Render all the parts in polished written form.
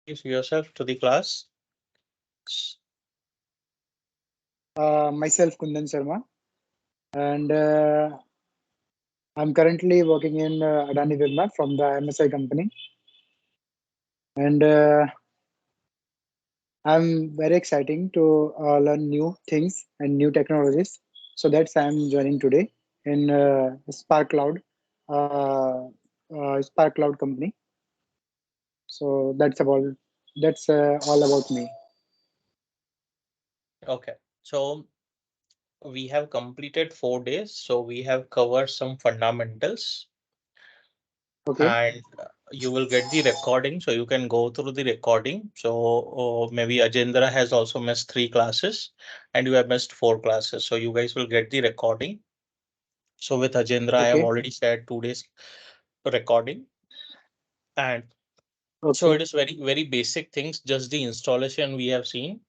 yourself to the class. Myself, Kundan Sharma, and I'm currently working in Adani Wilmar from the MSI company, and I'm very exciting to learn new things and new technologies. So that's I'm joining today in uh, Spark Cloud company. So that's all about me. Okay, so we have completed 4 days, so we have covered some fundamentals, Okay, and you will get the recording, so you can go through the recording. So maybe Ajendra has also missed 3 classes, and you have missed 4 classes. So you guys will get the recording. So with Ajendra, I have okay, already shared 2 days recording, and so okay, it is very basic things. Just the installation we have seen.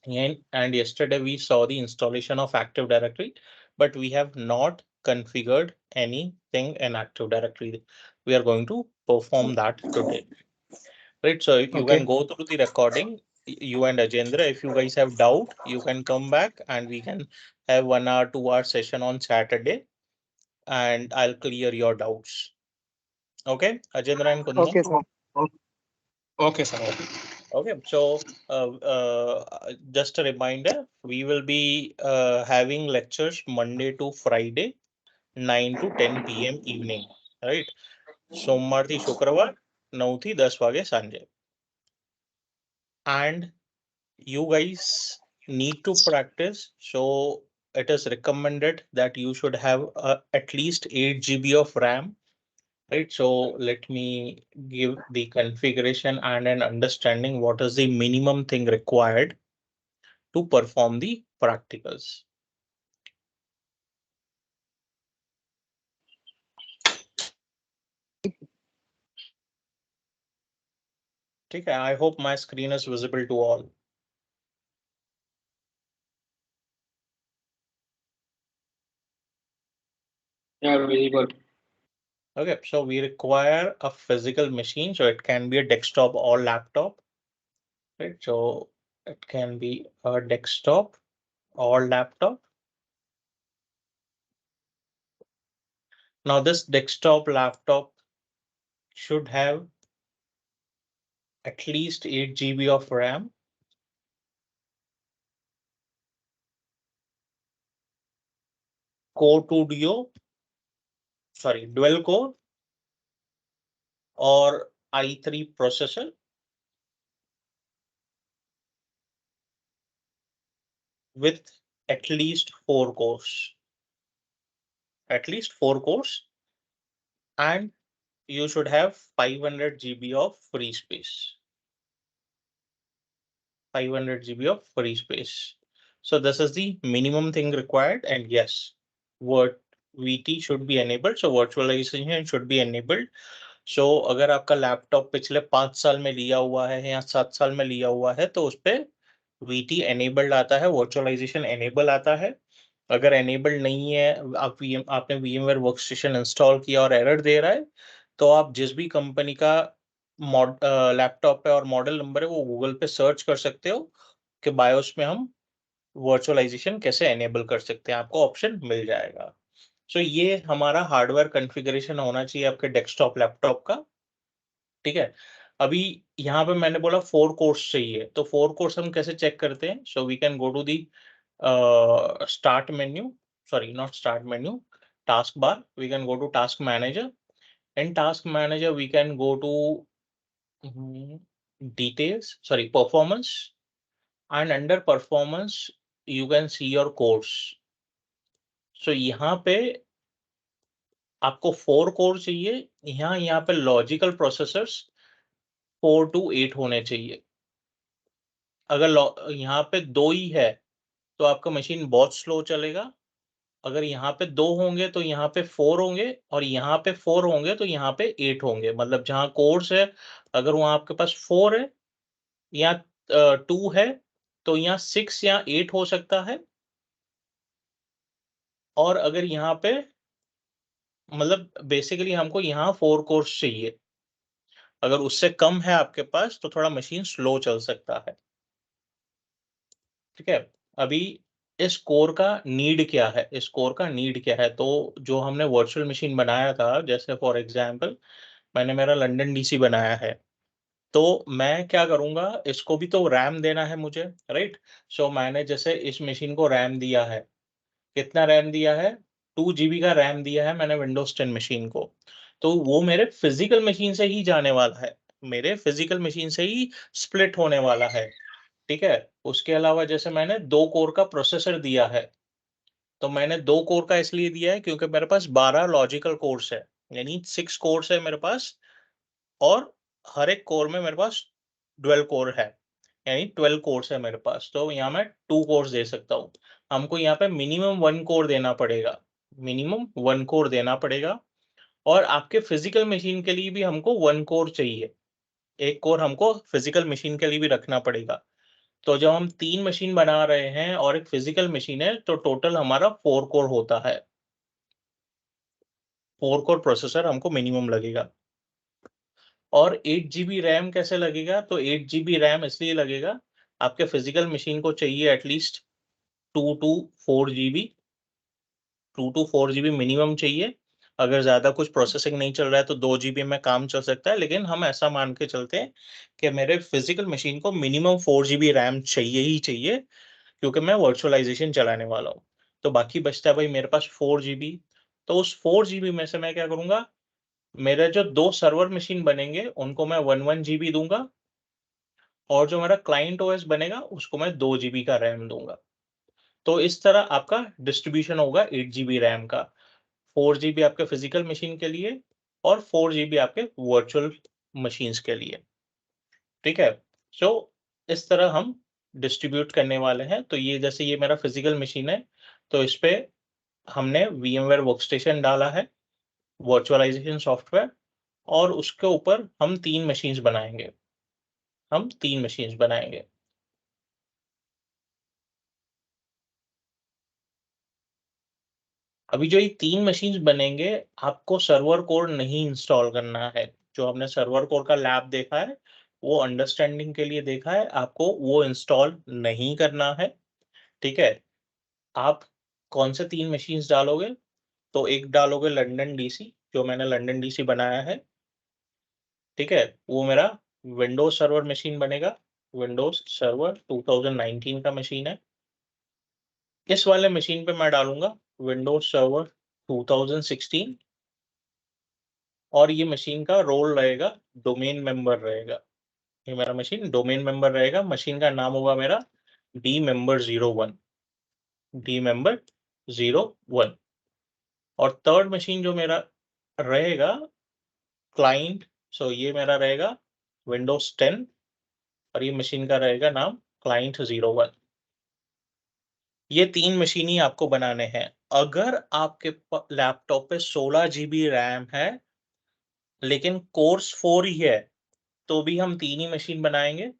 And yesterday we saw the installation of Active Directory, but we have not configured anything in Active Directory. We are going to perform that today. Right, so you can okay, go through the recording, you and Ajendra. If you guys have doubt, you can come back and we can have 1 hour, 2 hour session on Saturday, and I'll clear your doubts. Okay, Ajendra and Kundan. okay, sir. Okay, sir. Okay. Okay, so just a reminder, we will be having lectures Monday to Friday, 9 to 10 p.m. evening, right? सोमवार થી શુક્રવાર 9 થી 10 વાગે સાંજે. And you guys need to practice, so it is recommended that you should have at least 8 GB of RAM. Right, so let me give the configuration and an understanding what is the minimum thing required to perform the practicals. Okay, I hope my screen is visible to all. Yeah, very good. Okay, so we require a physical machine, so it can be a desktop or laptop, right? So it can be a desktop or laptop. Now this desktop laptop should have at least 8 GB of RAM, Core 2 Duo, sorry, dual core or i3 processor with at least 4 cores. At least 4 cores, and you should have 500 GB of free space. 500 GB of free space. So this is the minimum thing required. And yes, what VT should be enabled. So virtualization should be enabled. So अगर आपका laptop पिछले 5 साल में लिया हुआ है या 7 साल में लिया हुआ है तो उस पे VT enabled आता है, virtualization enable आता है. अगर enabled नहीं है, आपने VMware वर्कस्टेशन इंस्टॉल किया और एरर दे रहा है, तो आप जिस भी कंपनी का लैपटॉप है और मॉडल नंबर है वो गूगल पे सर्च कर सकते हो कि बायोस में हम वर्चुअलाइजेशन कैसे एनेबल कर सकते हैं, आपको ऑप्शन मिल जाएगा. सो ये हमारा हार्डवेयर कॉन्फ़िगरेशन होना चाहिए आपके डेस्कटॉप लैपटॉप का. ठीक है, अभी यहाँ पे मैंने बोला 4 कोर्स चाहिए, तो 4 कोर्स हम कैसे चेक करते हैं? So we can go to the start menu, sorry not start menu, task bar. We can go to task manager. In task manager, we can go to details, sorry, performance, and under performance, you can see your course. So यहाँ पे आपको 4 core चाहिए. यहाँ पे logical processors 4 to 8 होने चाहिए. अगर यहाँ पे 2 ही है तो आपका मशीन बहुत स्लो चलेगा. अगर यहाँ पे 2 होंगे तो यहाँ पे 4 होंगे, और यहाँ पे 4 होंगे तो यहाँ पे 8 होंगे. मतलब जहाँ कोर्स है, अगर वहाँ आपके पास 4 है या 2 है तो यहाँ 6 या 8 हो सकता है. और अगर यहाँ पे मतलब बेसिकली हमको यहाँ 4 कोर्स चाहिए. अगर उससे कम है आपके पास तो थोड़ा मशीन स्लो चल सकता है। ठीक है, अभी इस कोर का नीड क्या है, इस कोर का नीड क्या है? तो जो हमने वर्चुअल मशीन बनाया था, जैसे फॉर एग्जांपल मैंने मेरा लंदन डीसी बनाया है, तो मैं क्या करूंगा, इसको भी तो रैम देना है मुझे, राइट? सो मैंने जैसे इस मशीन को रैम दिया है, कितना रैम दिया है? 2 जीबी का रैम दिया है मैंने विंडोज 10 मशीन को। तो वो मेरे फिजिकल मशीन से ही जाने वाला है, मेरे फिजिकल मशीन से ही स्प्लिट होने वाला है। ठीक है, उसके अलावा जैसे मैंने 2 कोर का प्रोसेसर दिया है, तो मैंने 2 कोर का इसलिए दिया है क्योंकि मेरे पास 12 लॉजिकल कोर्स है, यानी 6 कोर्स है मेरे पास, और हर एक कोर में मेरे पास 12 कोर है, यानी 12 कोर्स है मेरे पास। तो यहाँ मैं 2 कोर्स दे सकता हूँ। हमको यहाँ पे मिनिमम 1 कोर देना पड़ेगा, मिनिमम 1 कोर देना पड़ेगा। और आपके फिजिकल मशीन के लिए भी हमको 1 कोर चाहिए, एक कोर हमको फिजिकल मशीन के लिए भी रखना पड़ेगा। तो जब हम 3 मशीन बना रहे हैं और एक फिजिकल मशीन है, तो टोटल हमारा 4 कोर होता है। 4 कोर प्रोसेसर हमको मिनिमम लगेगा। और 8 जीबी रैम कैसे लगेगा? तो 8 जीबी रैम इसलिए लगेगा, आपके फिजिकल मशीन को चाहिए at least 2 to 4 GB, 2 to 4 GB minimum चाहिए। अगर ज़्यादा कुछ प्रोसेसिंग नहीं चल रहा है तो 2 जीबी में काम चल सकता है, लेकिन हम ऐसा मान के चलते हैं कि मेरे फिजिकल मशीन को मिनिमम 4 जीबी रैम चाहिए ही चाहिए, क्योंकि मैं वर्चुअलाइजेशन चलाने वाला हूँ। तो बाकी बचता है भाई मेरे पास 4 जीबी। तो उस 4 जीबी में से मैं क्या करूँगा, मेरे जो 2 सर्वर मशीन बनेंगे उनको मैं 1 जीबी दूंगा, और जो मेरा क्लाइंट ओएस बनेगा उसको मैं 2 जीबी का रैम दूंगा। तो इस तरह आपका डिस्ट्रीब्यूशन होगा 8 जीबी रैम का, 4 जीबी आपके फिजिकल मशीन के लिए और 4 जीबी आपके वर्चुअल मशीन्स के लिए। ठीक है, सो इस तरह हम डिस्ट्रीब्यूट करने वाले हैं। तो ये जैसे ये मेरा फिजिकल मशीन है, तो इस पे हमने VMware वर्कस्टेशन डाला है, वर्चुअलाइजेशन सॉफ्टवेयर, और उसके ऊपर हम 3 मशीन्स बनाएंगे, हम 3 मशीन्स बनाएंगे। अभी जो ये 3 मशीन्स बनेंगे, आपको सर्वर कोर नहीं इंस्टॉल करना है। जो हमने सर्वर कोर का लैब देखा है, वो अंडरस्टैंडिंग के लिए देखा है, आपको वो इंस्टॉल नहीं करना है। ठीक है, आप कौन से 3 मशीन्स डालोगे? तो एक डालोगे लंदन डीसी, जो मैंने लंदन डीसी बनाया है। ठीक है, वो मेरा विंडोज सर्वर मशीन बनेगा, विंडोज सर्वर 2019 का मशीन है। इस वाले मशीन पे मैं डालूंगा विंडोज सर्वर 2016, और ये मशीन का रोल रहेगा, डोमेन मेंबर रहेगा। ये मेरा मशीन डोमेन मेंबर रहेगा, मशीन का नाम होगा मेरा डी मेंबर 01, डी मेंबर 01। और थर्ड मशीन जो मेरा रहेगा क्लाइंट, सो ये मेरा रहेगा विंडोज 10, और ये मशीन का रहेगा नाम क्लाइंट 01। ये 3 मशीन ही आपको बनाने हैं। अगर आपके लैपटॉप पे 16 जीबी रैम है, लेकिन कोर्स 4 ही है, तो भी हम 3 ही मशीन बनाएंगे।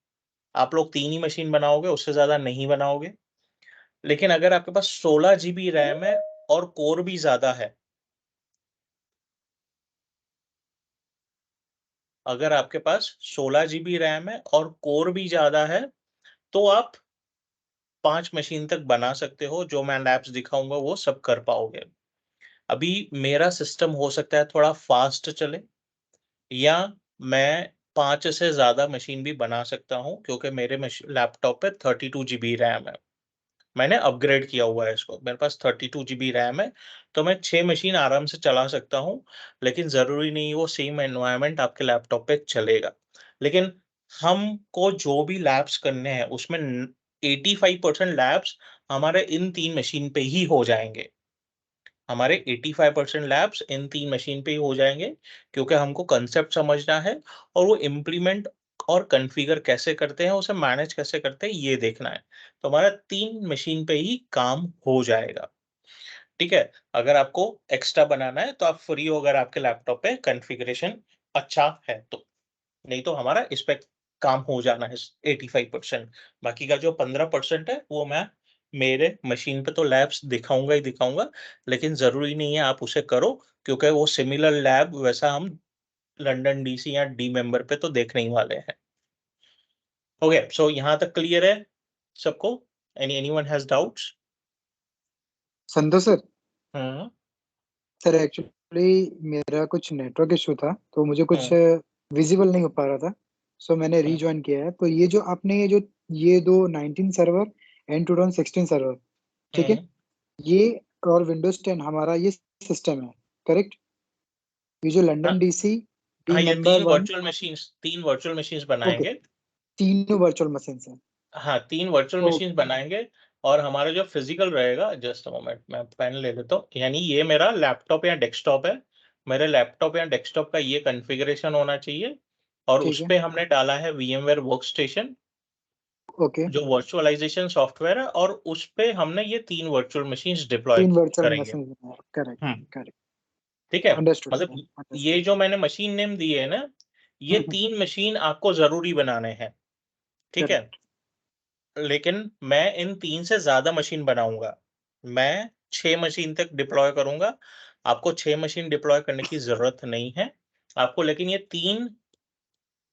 आप लोग 3 ही मशीन बनाओगे, उससे ज़्यादा नहीं बनाओगे। लेकिन अगर आपके पास 16 जीबी रैम है और कोर भी ज़्यादा है, अगर आपके पास 16 जीबी रैम है और कोर भी ज़्यादा है, तो आप 5 मशीन तक बना सकते हो। जो मैं लैब्स दिखाऊँगा वो सब कर पाओगे। अभी मेरा सिस्टम हो सकता है थोड़ा फ़ास्ट चले, या मैं 5 से ज़्यादा मशीन भी बना सकता हूँ, क्योंकि मेरे लैपटॉप पे 32 जीबी रैम है। मैंने अपग्रेड किया हुआ है इसको, मेरे पास 32 जीबी रैम है, तो मैं 6 मशीन आराम से चला सकता हूँ। लेकिन ज़रूरी नहीं वो सेम एनवायरनमेंट आपके लैपटॉप पे चलेगा। लेकिन हमको जो भी लैब्स करने हैं उसमें 85% लैब्स हमारे इन 3 मशीन पे ही हो जाएँगे। हमारे 85% लैब्स इन 3 मशीन पे ही हो जाएँगे, क्योंकि हमको कांसेप्ट समझना है, और वो इम्प्लीमेंट और कॉन्फ़िगर कैसे करते हैं, उसे मैनेज कैसे करते हैं, ये देखना है। तो हमारा 3 मशीन पे ही काम हो जाएगा। ठीक है? अगर आपको एक्स्ट्रा बनाना है तो आप फ्री हो, अगर आपके लैपटॉप पे कॉन्फ़िगरेशन अच्छा है तो। नहीं तो हमारा इस पे काम हो जाना है 85%। बाकी का जो 15% है वो मैं मेरे मशीन पे तो लैब्स दिखाऊँगा ही दिखाऊँगा, लेकिन ज़रूरी नहीं है आप उसे करो, क्योंकि वो सिमिलर लैब वैसा हम लंडन डीसी या डी मेंबर पे तो देखने ही वाले हैं। ओके, सो यहाँ तक क्लियर है सबको? Anyone has doubts? Santosh sir, hmm sir actually मेरा कुछ नेटवर्क इशू था, तो मुझे कुछ हम्म विजिबल नहीं हो पा रहा था, सो मैंने रीज्वाइन किया है। तो ये जो आपने ये दो 19 सर्वर एंड 2016 सर्वर, ठीक है, हम्म। ये और विंडोज 10 हमारा ये सिस्टम है, करेक्ट? ये जो लंदन डीसी डी हाँ, ये मेंबर 1, तीन वर्चुअल मशीन्स ओके, बनाएंगे। तीनों वर्चुअल मशीन है। हाँ, 3 वर्चुअल मशीन्स ओके, बनाएंगे। और हमारा जो फिजिकल रहेगा, जस्ट अ मोमेंट मैं पेन ले लेता हूँ। यानी ये मेरा लैपटॉप या डेस्कटॉप है। मेरे लैपटॉप या डेस्कटॉप का ये कॉन्फ़िगरेशन होना चाहिए। और ठीक उस है, पे हमने डाला है VMware वर्कस्टेशन, ओके, जो वर्चुअलाइजेशन सॉफ्टवेयर है, और उस पे हमने ये 3 वर्चुअल मशीन्स डिप्लॉय तीन वर्चुअल करेंगे। मशीन है, करेक्ट, हम्म करेक्ट, ठीक है। अंडरस्टूड मतलब सर, ये अंडरस्टूड। जो मैंने मशीन नेम दिए है ना, ये 3 मशीन आपको जरूरी बनाने हैं, ठीक है। करेक्ट, लेकिन मैं इन 3 से ज्यादा मशीन बनाऊंगा। मैं 6 मशीन तक डिप्लॉय करूंगा। आपको 6 मशीन डिप्लॉय करने की जरूरत नहीं है आपको, लेकिन ये 3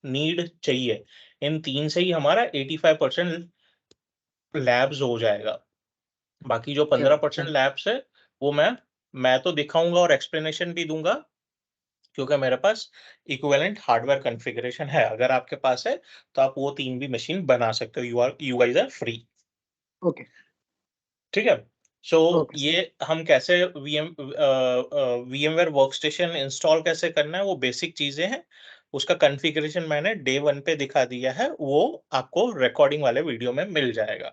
नीड चाहिए। इन 3 से ही हमारा 85% लैब्स हो जाएगा। बाकी जो 15% करेक्ट, लैब्स है, वो मैं तो दिखाऊंगा और एक्सप्लेनेशन भी दूंगा, क्योंकि मेरे पास इक्विवेलेंट हार्डवेयर कॉन्फ़िगरेशन है। अगर आपके पास है तो आप वो 3 भी मशीन बना सकते हो। You guys are free, okay, ठीक है। सो ओके ये हम कैसे VMware वर्कस्टेशन इंस्टॉल कैसे करना है, वो बेसिक चीजें हैं। उसका कॉन्फ़िगरेशन मैंने डे 1 पे दिखा दिया है, वो आपको रिकॉर्डिंग वाले वीडियो में मिल जाएगा।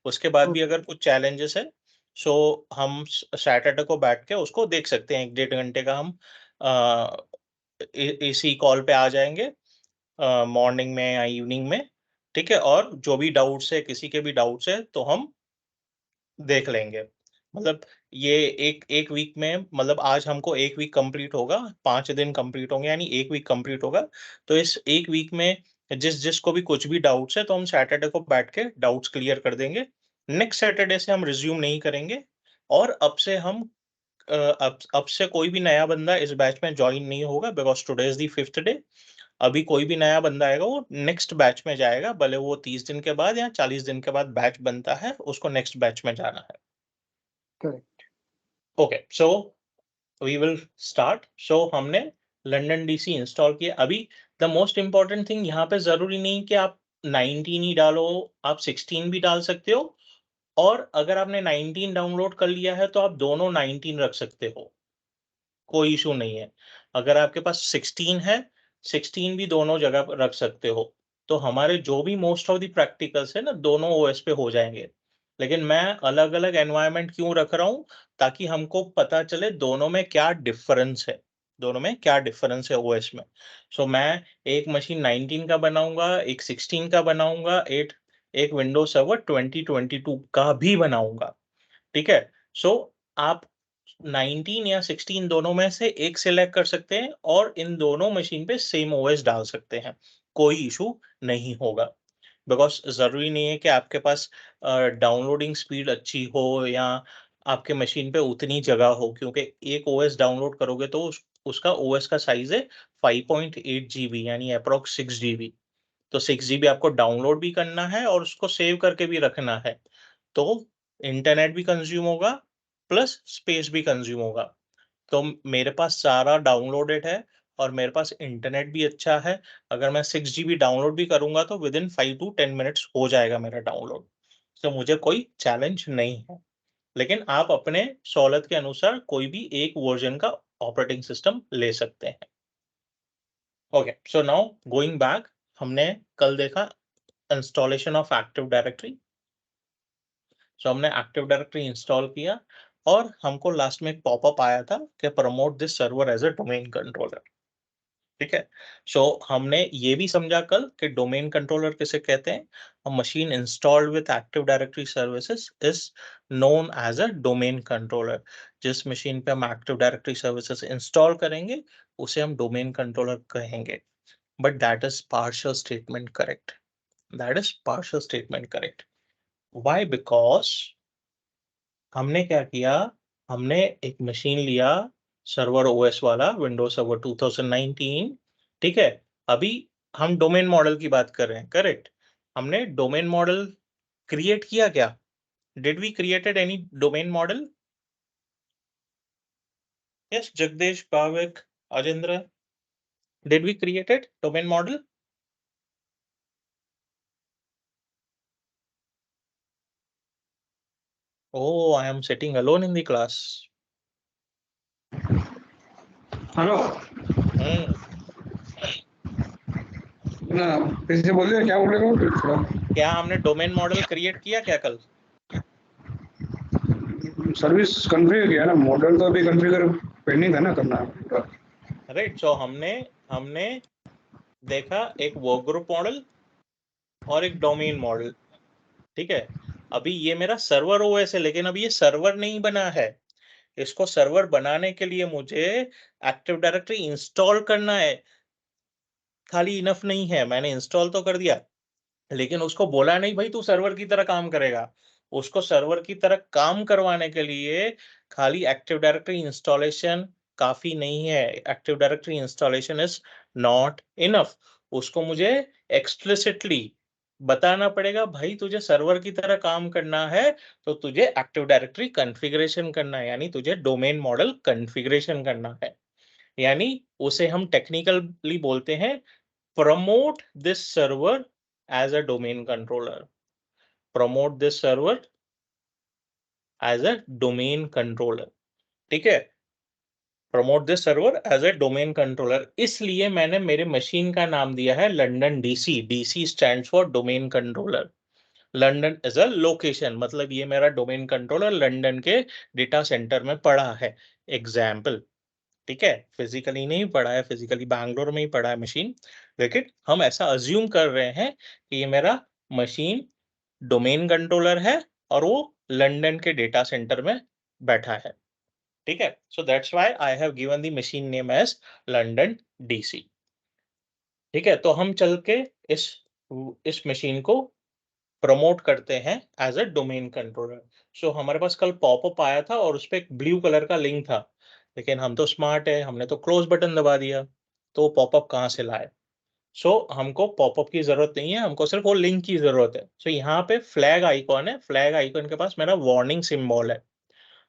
उसके बाद भी ओके, अगर कुछ चैलेंजेस है, सो हम सैटरडे को बैठ के उसको देख सकते हैं। 1-1.5 घंटे का हम इसी कॉल पे आ जाएंगे, मॉर्निंग में या इवनिंग में, ठीक है। और जो भी डाउट्स है, किसी के भी डाउट्स है, तो हम देख लेंगे। मतलब ये एक एक वीक में, मतलब आज हमको 1 वीक कंप्लीट होगा, 5 दिन कंप्लीट होंगे, यानी 1 वीक कंप्लीट होगा। तो इस 1 वीक में जिसको भी कुछ भी डाउट्स है, तो हम सैटरडे को बैठ के डाउट्स क्लियर कर देंगे। नेक्स्ट सैटरडे से हम रिज्यूम नहीं करेंगे। और अब से हम अब से कोई भी नया बंदा इस बैच में ज्वाइन नहीं होगा, because today is the 5th day. अभी कोई भी नया बंदा आएगा, वो नेक्स्ट बैच में जाएगा, भले वो 30 दिन के बाद या 40 दिन के बाद बैच बनता है, उसको नेक्स्ट बैच में जाना है। Correct, okay, so we will start. So हमने लंदन डीसी इंस्टॉल किया। अभी द मोस्ट इंपॉर्टेंट थिंग, यहाँ पे जरूरी नहीं कि आप 19 ही डालो, आप 16 भी डाल सकते हो। और अगर आपने 19 डाउनलोड कर लिया है, तो आप दोनों 19 रख सकते हो, कोई इशू नहीं है। अगर आपके पास 16 है, 16 भी दोनों जगह पर रख सकते हो। तो हमारे जो भी मोस्ट ऑफ द प्रैक्टिकल्स है ना, दोनों ओएस पे हो जाएंगे। लेकिन मैं अलग अलग एनवायरनमेंट क्यों रख रहा हूँ, ताकि हमको पता चले दोनों में क्या डिफरेंस है, दोनों में क्या डिफरेंस है ओएस में। सो मैं एक मशीन 19 का बनाऊंगा, एक 16 का बनाऊंगा, एक विंडोज सर्वर 2022 का भी बनाऊंगा, ठीक है। सो आप 19 या 16 दोनों में से एक सिलेक्ट कर सकते हैं, और इन दोनों मशीन पे सेम ओएस डाल सकते हैं, कोई इशू नहीं होगा। बिकॉज जरूरी नहीं है कि आपके पास डाउनलोडिंग स्पीड अच्छी हो, या आपके मशीन पे उतनी जगह हो, क्योंकि एक ओएस डाउनलोड करोगे तो उसका ओएस का साइज है 5.8 GB, यानी अप्रोक्स 6 GB। तो 6 GB आपको डाउनलोड भी करना है और उसको सेव करके भी रखना है। तो इंटरनेट भी कंज्यूम होगा, प्लस स्पेस भी कंज्यूम होगा। तो मेरे पास सारा डाउनलोडेड है, और मेरे पास इंटरनेट भी अच्छा है। अगर मैं 6 GB डाउनलोड भी करूंगा, तो विद इन 5 to 10 मिनट्स हो जाएगा मेरा डाउनलोड। तो मुझे कोई चैलेंज नहीं है। लेकिन आप अपने सहूलत के अनुसार कोई भी एक वर्जन का ऑपरेटिंग सिस्टम ले सकते हैं। Okay, so now going back, हमने कल देखा इंस्टॉलेशन ऑफ एक्टिव डायरेक्टरी। सो हमने एक्टिव डायरेक्टरी इंस्टॉल किया, और हमको लास्ट में एक पॉपअप आया था कि promote this server as a domain controller, ठीक है। सो हमने ये भी समझा कल कि डोमेन कंट्रोलर किसे कहते हैं। A machine installed with active directory services is known as a domain controller. जिस मशीन पे हम एक्टिव डायरेक्टरी सर्विसेज इंस्टॉल करेंगे, उसे हम डोमेन कंट्रोलर कहेंगे। But that is partial statement correct, that is partial statement correct. Why? Because हमने क्या किया, हमने एक मशीन लिया, सर्वर ओएस वाला, विंडोज सर्वर 2019, ठीक है, अभी हम डोमेन मॉडल की बात कर रहे हैं, करेक्ट? हमने डोमेन मॉडल क्रिएट किया क्या? Did we created any domain model? Yes, Jagdesh, Bhavik, Ajendra, did we created domain model? Oh, I am sitting alone in the class. Hello ना, फिर से बोलिए क्या बोल रहे हो थोड़ा। क्या हमने डोमेन मॉडल क्रिएट किया क्या कल? सर्विस कॉन्फ़िगर किया ना, मॉडल तो अभी कॉन्फ़िगर पेंडिंग है ना करना। राइट, सो हमने देखा एक वर्क ग्रुप मॉडल और एक डोमेन मॉडल, ठीक है? अभी ये मेरा सर्वर ओएस है, लेकिन अभी ये सर्वर नहीं बना है। इसको सर्वर बनाने के लिए मुझे एक्टिव डायरेक्टरी इंस्टॉल करना है। खाली इनफ नहीं है, मैंने इंस्टॉल तो कर दिया, लेकिन उसको बोला नहीं भाई तू सर्वर की तरह काम करेगा। उसको सर्वर की तरह काम करवाने के लिए खाली एक्टिव डायरेक्टरी इंस्टॉलेशन काफी नहीं है। Active directory installation is not enough. उसको मुझे एक्सप्लिसिटली बताना पड़ेगा, भाई तुझे सर्वर की तरह काम करना है तो तुझे एक्टिव डायरेक्टरी कॉन्फ़िगरेशन करना है, यानी तुझे डोमेन मॉडल कॉन्फ़िगरेशन करना है। यानी उसे हम टेक्निकली बोलते हैं promote this server as a domain controller. Promote this server as a domain controller. ठीक है, promote this server as a domain controller. इसलिए मैंने मेरे मशीन का नाम दिया है London DC. DC stands for domain controller. London is a location, मतलब ये मेरा डोमेन कंट्रोलर लंदन के डेटा सेंटर में पड़ा है। एग्जाम्पल, ठीक है, फिजिकली नहीं पड़ा है, फिजिकली बैंगलोर में ही पड़ा है मशीन, लेकिन हम ऐसा अज्यूम कर रहे हैं कि ये मेरा मशीन डोमेन कंट्रोलर है और वो लंदन के डेटा सेंटर में बैठा है। ठीक है, so that's why I have given the machine name as London DC. ठीक है, तो हम चल के इस मशीन को प्रमोट करते हैं एज अ डोमेन कंट्रोलर। सो हमारे पास कल पॉपअप आया था और उस पर एक ब्लू कलर का लिंक था, लेकिन हम तो स्मार्ट है, हमने तो क्लोज बटन दबा दिया, तो पॉपअप कहाँ से लाए? सो हमको पॉपअप की जरूरत नहीं है, हमको सिर्फ वो लिंक की जरूरत है। सो यहाँ पे फ्लैग आइकॉन है, फ्लैग आइकॉन के पास मेरा वार्निंग सिंबल है।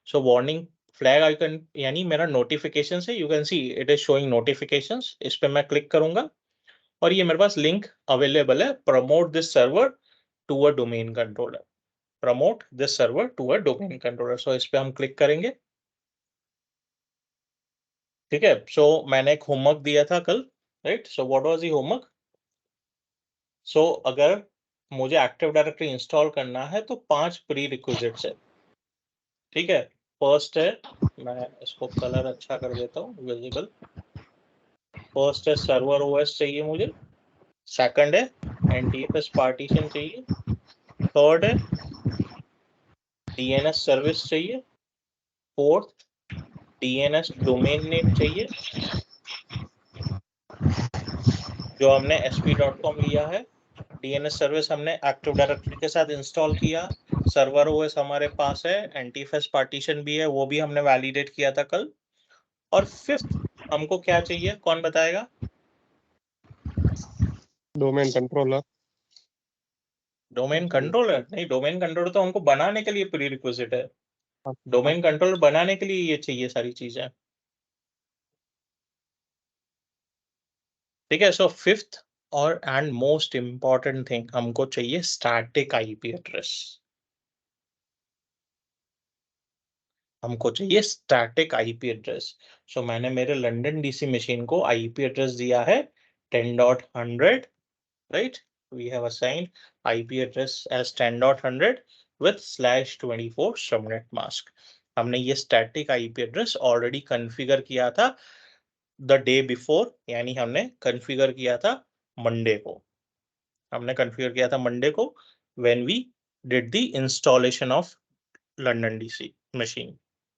सो वार्निंग फ्लैग आइकन यानी मेरा नोटिफिकेशन है, you can see it is showing notifications. इस पे मैं क्लिक करूंगा और ये मेरे पास लिंक अवेलेबल है, promote this server to a domain controller. Promote this server to a domain controller. So इस पे हम क्लिक करेंगे। ठीक है, सो मैंने एक होमवर्क दिया था कल, right? So what was the homework? So अगर मुझे एक्टिव डायरेक्टरी इंस्टॉल करना है तो 5 प्री रिक्विजिट्स है। ठीक है, फर्स्ट है, मैं इसको कलर अच्छा कर देता हूँ विजिबल। फर्स्ट है सर्वर ओएस चाहिए मुझे। सेकंड है एनटीएफएस पार्टीशन चाहिए। थर्ड है डीएनएस सर्विस चाहिए। फोर्थ डीएनएस डोमेन नेम चाहिए जो हमने sp.com लिया है। डीएनएस सर्विस हमने एक्टिव डायरेक्टरी के साथ इंस्टॉल किया। सर्वर ओएस हमारे पास है, एंटीफेस पार्टीशन भी है, वो भी हमने वैलिडेट किया था कल। और फिफ्थ हमको क्या चाहिए, कौन बताएगा? Domain controller. डोमेन कंट्रोलर नहीं, डोमेन कंट्रोलर तो हमको बनाने के लिए प्री रिक्विजिट है। डोमेन कंट्रोलर बनाने के लिए ये चाहिए सारी चीजें। ठीक है, सो फिफ्थ और एंड मोस्ट इंपॉर्टेंट थिंग, हमको चाहिए स्टैटिक आईपी एड्रेस। हमको चाहिए स्टैटिक आईपी एड्रेस। सो मैंने मेरे लंदन डीसी मशीन को आईपी एड्रेस दिया है 10.100, right? We have assigned IP address as 10.100 with /24 subnet mask। हमने ये static IP address already configure किया था द डे बिफोर, यानी हमने कॉन्फ़िगर किया था मंडे को। हमने कॉन्फ़िगर किया था मंडे को when we did the installation of London DC machine.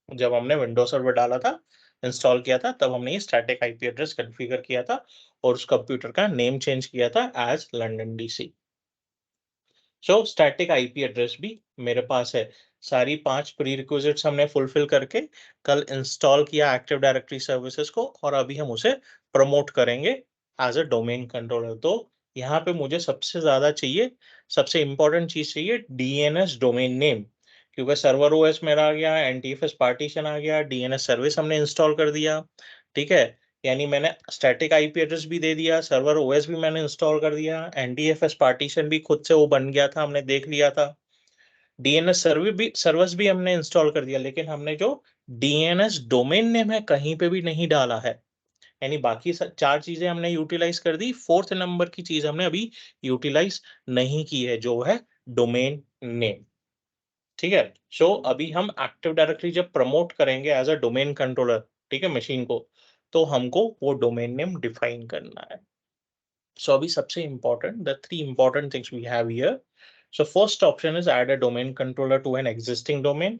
जब हमने विंडोज सर्वर डाला था, इंस्टॉल किया था, तब हमने ये स्टैटिक आईपी एड्रेस कॉन्फ़िगर किया था और उस कंप्यूटर का नेम चेंज किया था as London DC. So static IP address भी मेरे पास है। सारी 5 प्री रिक्विजिट्स हमने फुलफिल करके कल इंस्टॉल किया एक्टिव डायरेक्टरी सर्विसेज को, और अभी हम उसे प्रमोट करेंगे एज अ डोमेन कंट्रोलर। तो यहाँ पे मुझे सबसे ज्यादा चाहिए, सबसे इंपॉर्टेंट चीज चाहिए डीएनएस डोमेन नेम, क्योंकि सर्वर ओएस मेरा आ गया, एनटीएफएस पार्टीशन आ गया, डीएनएस सर्विस हमने इंस्टॉल कर दिया, ठीक है। यानी मैंने स्टैटिक आईपी एड्रेस भी दे दिया, सर्वर ओएस भी मैंने इंस्टॉल कर दिया, एनटीएफएस पार्टीशन भी खुद से वो बन गया था, हमने देख लिया था, डीएनएस सर्विस भी हमने इंस्टॉल कर दिया, लेकिन हमने जो डीएनएस डोमेन नेम है कहीं पे भी नहीं डाला है। यानी बाकी चार चीजें हमने यूटिलाइज कर दी, फोर्थ नंबर की चीज हमने अभी यूटिलाइज नहीं की है, जो है डोमेन नेम, ठीक है। सो अभी हम एक्टिव डायरेक्टरी जब प्रमोट करेंगे एज अ डोमेन कंट्रोलर, ठीक है, मशीन को, तो हमको वो डोमेन नेम डिफाइन करना है। सो अभी सबसे important, the three important things we have here. So first option is add a domain controller to an existing domain.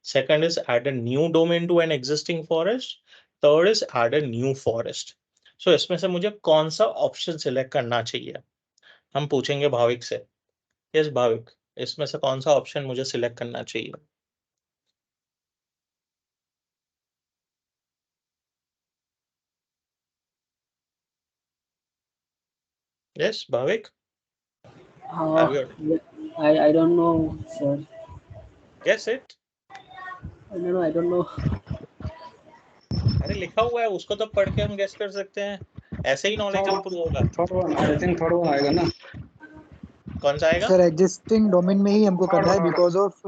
Second is add a new domain to an existing forest. Third is add a new forest. So इसमें से मुझे कौन सा option select करना चाहिए, हम पूछेंगे भाविक से। यस भाविक, इसमें से कौन सा ऑप्शन मुझे सिलेक्ट करना चाहिए? Yes Bhavik, Uh, I don't know, sir. Guess it. I don't know. अरे लिखा हुआ है, उसको तो पढ़ के हम गेस कर सकते हैं, ऐसे ही नॉलेज इंप्रूव होगा। थर्ड वन, आई थिंक थर्ड वन आएगा ना। कौन सा आएगा? सर एग्जिस्टिंग डोमेन में ही हमको करना है बिकॉज ऑफ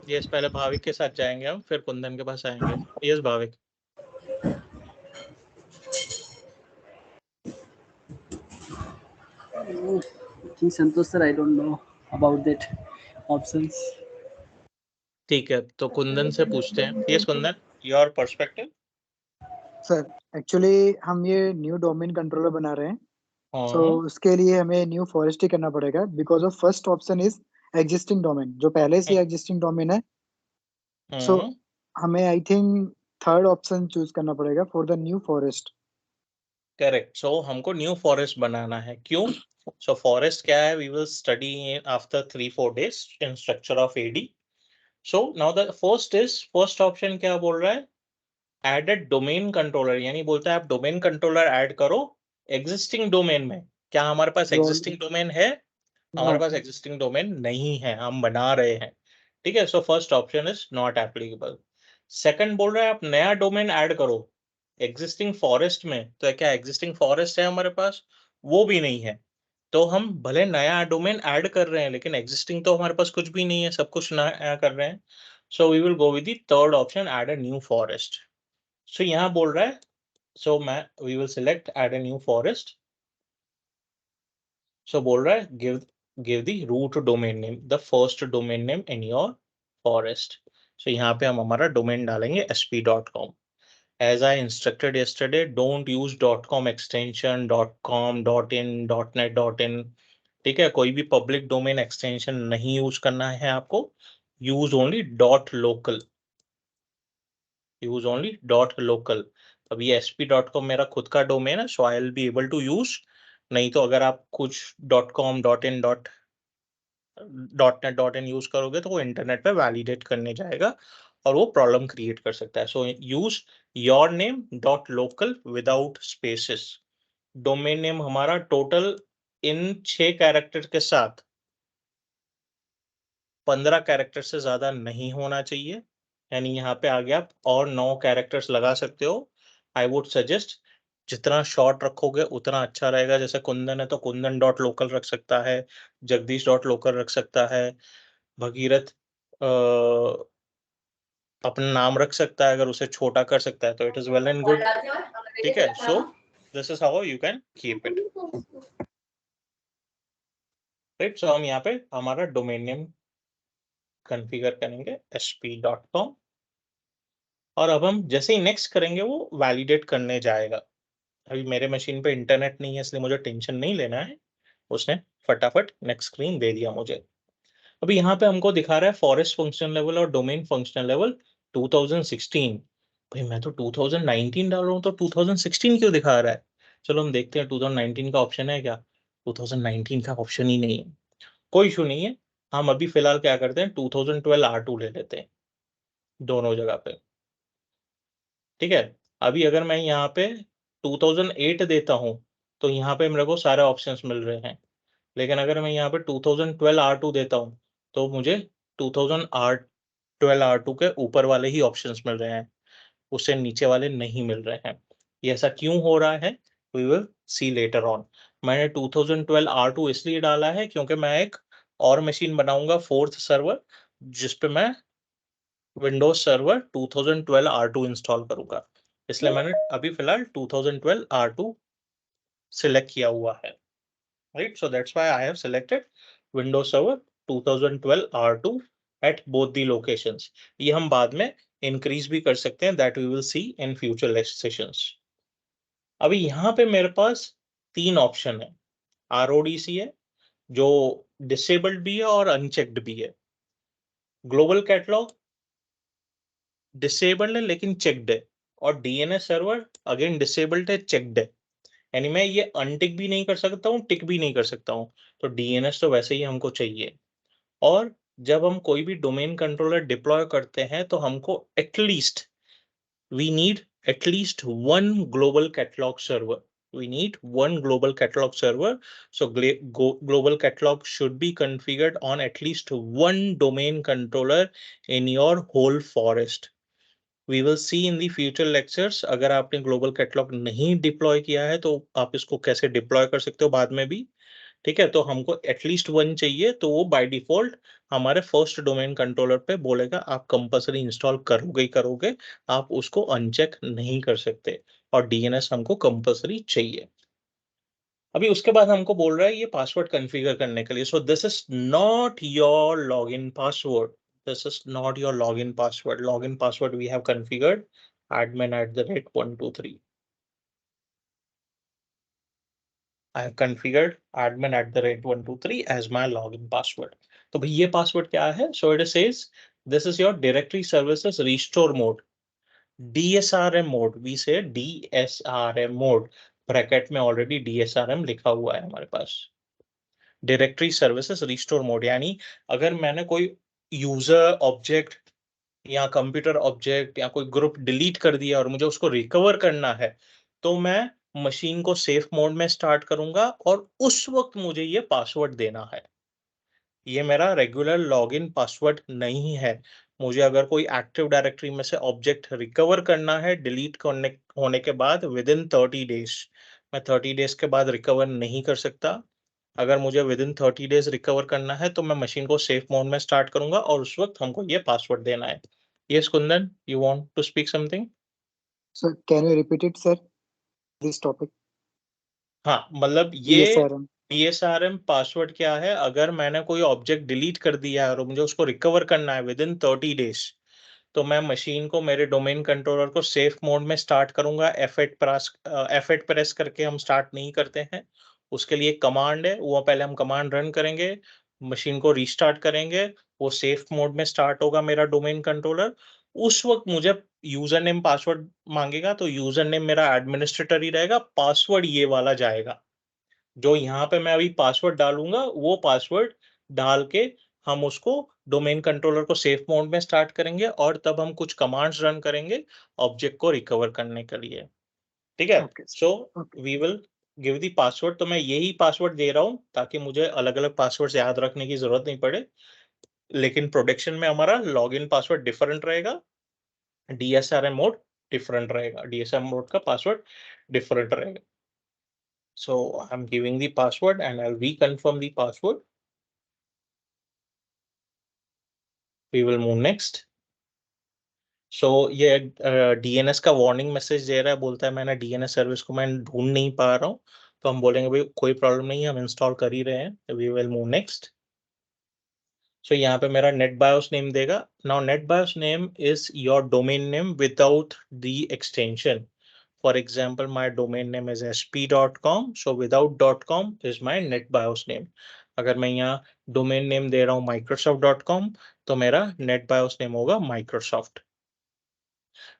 यस, पहले भाविक के साथ जाएंगे हम, फिर कुंदन के पास आएंगे। Yes Bhavik. I think Santosh sir, I don't know about that options. ठीक है, तो कुंदन से पूछते हैं। Yes Kundan, your perspective. Sir actually हम ये न्यू डोमेन कंट्रोलर बना रहे हैं, सो उसके लिए हमें न्यू फॉरेस्ट ही करना पड़ेगा because of first option is existing domain, जो पहले से एग्जिस्टिंग डोमेन है। सो हमें I think third option choose करना पड़ेगा for the new forest. Correct. So हमको न्यू फॉरेस्ट बनाना है, क्यों? सो फॉरेस्ट क्या है, we will study after 3-4 days in structure of AD. So now the first option क्या बोल रहा है, एडेड डोमेन कंट्रोलर, यानी बोलता है आप डोमेन कंट्रोलर ऐड करो एग्जिस्टिंग डोमेन में। क्या हमारे पास एग्जिस्टिंग डोमेन है? हमारे पास एग्जिस्टिंग डोमेन नहीं है, हम बना रहे हैं, ठीक है। So first option is not applicable. Second बोल रहा है आप नया डोमेन ऐड करो एग्जिस्टिंग फॉरेस्ट में, तो क्या एग्जिस्टिंग फॉरेस्ट है हमारे पास? वो भी नहीं है। तो हम भले नया डोमेन ऐड कर रहे हैं, लेकिन एग्जिस्टिंग तो हमारे पास कुछ भी नहीं है, सब कुछ नया कर रहे हैं। So we will go with the third option, add a new forest. So यहाँ बोल रहा है, so we will select add a new forest. So बोल रहा है give the root domain name, the first domain name in your forest. So यहाँ पे हम हमारा डोमेन डालेंगे sp.com. As I instructed yesterday, don't use .com extension, .com, .in, .net, .in. ठीक है, कोई भी पब्लिक डोमेन एक्सटेंशन नहीं यूज करना है आपको। Use only .local, use only .local। अब ये sp.com मेरा खुद का डोमेन है, so I will be able to use. नहीं तो अगर आप कुछ .com, .in, .net, .in use करोगे तो वो इंटरनेट पे वैलिडेट करने जाएगा और वो प्रॉब्लम क्रिएट कर सकता है। So use your name .local without spaces. Domain name हमारा टोटल इन 6 कैरेक्टर के साथ 15 कैरेक्टर से ज्यादा नहीं होना चाहिए। यानी यहाँ पे आगे आप और 9 कैरेक्टर्स लगा सकते हो। आई वुड सजेस्ट जितना शॉर्ट रखोगे उतना अच्छा रहेगा। जैसे कुंदन है तो कुंदन .local रख सकता है, जगदीश .local रख सकता है, भगीरथ अपना नाम रख सकता है, अगर उसे छोटा कर सकता है तो it is well and good, ठीक है। So this is how you can keep it, right. So हम यहाँ पे हमारा डोमेन नेम कॉन्फ़िगर करेंगे sp.com, और अब हम जैसे ही नेक्स्ट करेंगे वो वैलिडेट करने जाएगा। अभी मेरे मशीन पे इंटरनेट नहीं है, इसलिए मुझे टेंशन नहीं लेना है। उसने फटाफट नेक्स्ट स्क्रीन दे दिया मुझे। अभी यहाँ पे हमको दिखा रहा है फॉरेस्ट फंक्शन लेवल और डोमेन फंक्शन लेवल 2016। भाई मैं तो 2019 डाल रहा हूँ, तो 2016 क्यों दिखा रहा है? चलो हम देखते हैं 2019 का ऑप्शन है क्या। 2019 का ऑप्शन ही नहीं है, कोई इशू नहीं है। हम अभी फिलहाल क्या करते हैं, 2012 R2 ले लेते हैं दोनों जगह पे। ठीक है, अभी अगर मैं यहाँ पे 2008 देता हूँ तो यहाँ पे मेरे को सारे ऑप्शंस मिल रहे हैं, लेकिन अगर मैं यहाँ पे 2012 R2 देता हूँ तो मुझे 2012 R2 के ऊपर वाले ही ऑप्शंस मिल रहे हैं, उससे नीचे वाले नहीं मिल रहे हैं। ये ऐसा क्यों हो रहा है, we will see later on. मैंने 2012 R2 इसलिए डाला है क्योंकि मैं एक और मशीन बनाऊंगा, फोर्थ सर्वर, जिसपे मैं विंडोज सर्वर 2012 R2 इंस्टॉल करूंगा, इसलिए मैंने अभी फिलहाल 2012 R2 सिलेक्ट किया हुआ है, right. So that's why I have selected Windows server 2012 R2 at both the locations. ये हम बाद में इंक्रीज भी कर सकते हैं, that we will see in future sessions. अभी यहाँ पे मेरे पास 3 ऑप्शन है, RODC है जो डिसेबल्ड भी है और अनचेक्ड भी है। ग्लोबल कैटलॉग डिसेबल्ड है लेकिन चेक्ड है, और DNS सर्वर अगेन डिसेबल्ड है, चेक्ड है, यानी मैं ये अनटिक भी नहीं कर सकता हूँ, टिक भी नहीं कर सकता हूँ। तो DNS तो वैसे ही हमको चाहिए। और जब हम कोई भी डोमेन कंट्रोलर डिप्लॉय करते हैं तो हमको at least we need at least one global catalog server. We need one global catalog server. So global catalog should be configured on at least one domain controller in your whole forest. We will see in the future lectures, अगर आपने global catalog नहीं deploy किया है तो आप इसको कैसे deploy कर सकते हो बाद में भी, ठीक है। तो हमको एटलीस्ट 1 चाहिए, तो वो बाय डिफॉल्ट हमारे फर्स्ट डोमेन कंट्रोलर पे बोलेगा आप कंपल्सरी इंस्टॉल करोगे ही करोगे, आप उसको अनचेक नहीं कर सकते, और DNS हमको कंपल्सरी चाहिए। अभी उसके बाद हमको बोल रहा है ये पासवर्ड कॉन्फ़िगर करने के लिए, so this is not your login password, this is not your login password. Login password we have configured admin@123. I have configured admin@123 as my login password. तो भाई ये पासवर्ड क्या है? So it says this is your directory services restore mode, DSRM mode. We say DSRM mode. Bracket में already DSRM लिखा हुआ है हमारे पास। डायरेक्टरी सर्विसेज रिस्टोर मोड, यानी अगर मैंने कोई यूजर ऑब्जेक्ट या कंप्यूटर ऑब्जेक्ट या कोई ग्रुप डिलीट कर दिया और मुझे उसको रिकवर करना है, तो मैं मशीन को सेफ मोड में स्टार्ट करूंगा और उस वक्त मुझे ये पासवर्ड देना है। ये मेरा रेगुलर लॉगिन पासवर्ड नहीं है। मुझे अगर कोई एक्टिव डायरेक्टरी में से ऑब्जेक्ट रिकवर करना है डिलीट करने होने के बाद विद इन 30 डेज, मैं 30 डेज के बाद रिकवर नहीं कर सकता। अगर मुझे विद इन 30 डेज रिकवर करना है तो मैं मशीन को सेफ मोड में स्टार्ट करूंगा और उस वक्त हमको ये पासवर्ड देना है। Yes Kundan, you want to speak something? Sir, can you repeat it, sir? This topic. हाँ, मतलब ये DSRM. DSRM पासवर्ड क्या है, अगर मैंने कोई ऑब्जेक्ट डिलीट कर दिया है और मुझे उसको रिकवर करना है विद इन 30 डेज, तो मैं मशीन को, मेरे डोमेन कंट्रोलर को सेफ मोड में स्टार्ट करूंगा। F8 प्रेस करके हम स्टार्ट नहीं करते हैं, उसके लिए कमांड है, वो पहले हम कमांड रन करेंगे, मशीन को रीस्टार्ट करेंगे, वो सेफ मोड में स्टार्ट होगा मेरा डोमेन कंट्रोलर। उस वक्त मुझे यूजर नेम पासवर्ड मांगेगा, तो यूजर नेम मेरा एडमिनिस्ट्रेटर ही रहेगा, पासवर्ड ये वाला जाएगा। जो यहाँ पे मैं अभी पासवर्ड डालूंगा वो पासवर्ड डाल के हम उसको डोमेन कंट्रोलर को सेफ मोड में स्टार्ट करेंगे और तब हम कुछ कमांड्स रन करेंगे ऑब्जेक्ट को रिकवर करने के लिए, ठीक है। Okay, sir. So Okay. We will give the password. तो मैं यही पासवर्ड दे रहा हूँ ताकि मुझे अलग अलग पासवर्ड याद रखने की जरूरत नहीं पड़े, लेकिन प्रोडक्शन में हमारा लॉगिन पासवर्ड डिफरेंट रहेगा, DSRM मोड डिफरेंट रहेगा, DSRM मोड का पासवर्ड डिफरेंट रहेगा। So I'm giving the password and I'll reconfirm the password. We will move next. So ये DNS का वार्निंग मैसेज दे रहा है, बोलता है मैंने DNS सर्विस को मैं ढूंढ नहीं पा रहा हूँ, तो हम बोलेंगे भाई कोई प्रॉब्लम नहीं है, हम इंस्टॉल कर ही रहे हैं। We will move next. So यहाँ पे मेरा नेट बायोस नेम देगा। Now NetBIOS name is your domain name without the extension. For example, my domain name is sp.com, so without .com is my net bios name. अगर मैं यहाँ domain name दे रहा हूँ microsoft.com, तो मेरा net bios name होगा Microsoft.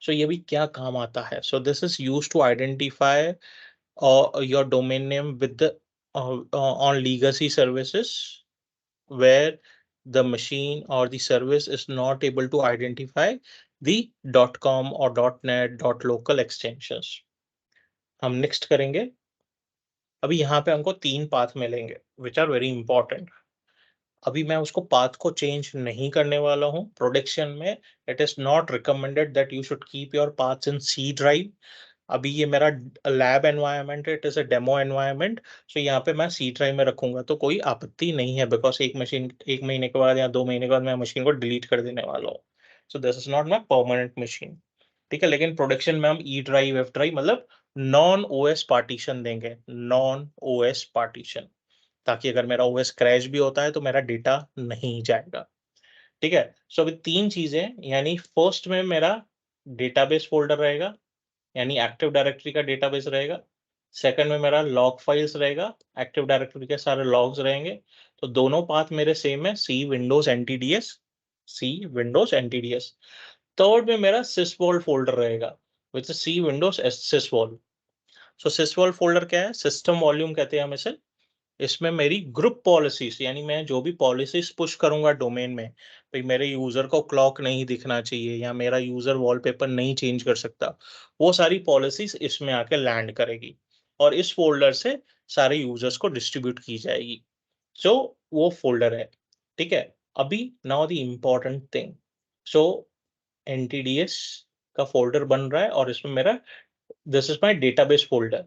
So ये भी क्या काम आता है? So this is used to identify your domain name with the on legacy services where the machine or the service is not able to identify the .com और .net .local extensions। हम next करेंगे। अभी यहाँ पे हमको 3 path मिलेंगे which are very important. अभी मैं उसको पाथ को चेंज नहीं करने वाला हूँ। प्रोडक्शन में it is not recommended that you should keep your paths in C drive. अभी ये मेरा लैब एनवायरनमेंट है, it is a demo environment, so यहाँ पे मैं सी ड्राइव में रखूंगा तो कोई आपत्ति नहीं है, बिकॉज एक महीने के बाद या 2 महीने के बाद मैं मशीन को डिलीट कर देने वाला हूँ। सो this is not my permanent machine. ठीक है, लेकिन प्रोडक्शन में हम ई ड्राइव एफ ड्राइव मतलब नॉन ओएस पार्टीशन देंगे, नॉन ओएस पार्टीशन, ताकि अगर मेरा ओएस क्रैश भी होता है तो मेरा डेटा नहीं जाएगा। ठीक है, सो अभी 3 चीजें, यानी फर्स्ट में मेरा डेटाबेस फोल्डर रहेगा, यानी एक्टिव डायरेक्टरी का डेटाबेस रहेगा। सेकंड में मेरा लॉग फाइल्स रहेगा, एक्टिव डायरेक्टरी के सारे लॉग्स रहेंगे। तो दोनों पाथ मेरे सेम है, C Windows NTDS, C Windows NTDS. Third में मेरा सिसवॉल फोल्डर रहेगा which is C Windows SYSVOL. So SYSVOL folder क्या है? सिस्टम वॉल्यूम कहते हैं हम इसे। इसमें मेरी ग्रुप पॉलिसीज, यानी मैं जो भी पॉलिसीज पुश करूंगा डोमेन में, भाई मेरे यूजर को क्लॉक नहीं दिखना चाहिए या मेरा यूजर वॉलपेपर नहीं चेंज कर सकता, वो सारी पॉलिसीज इसमें आके लैंड करेगी और इस फोल्डर से सारे यूजर्स को डिस्ट्रीब्यूट की जाएगी। सो वो फोल्डर है। ठीक है, अभी नाउ द इम्पोर्टेंट थिंग। सो एनटीडीएस का फोल्डर बन रहा है और इसमें मेरा this is my database folder,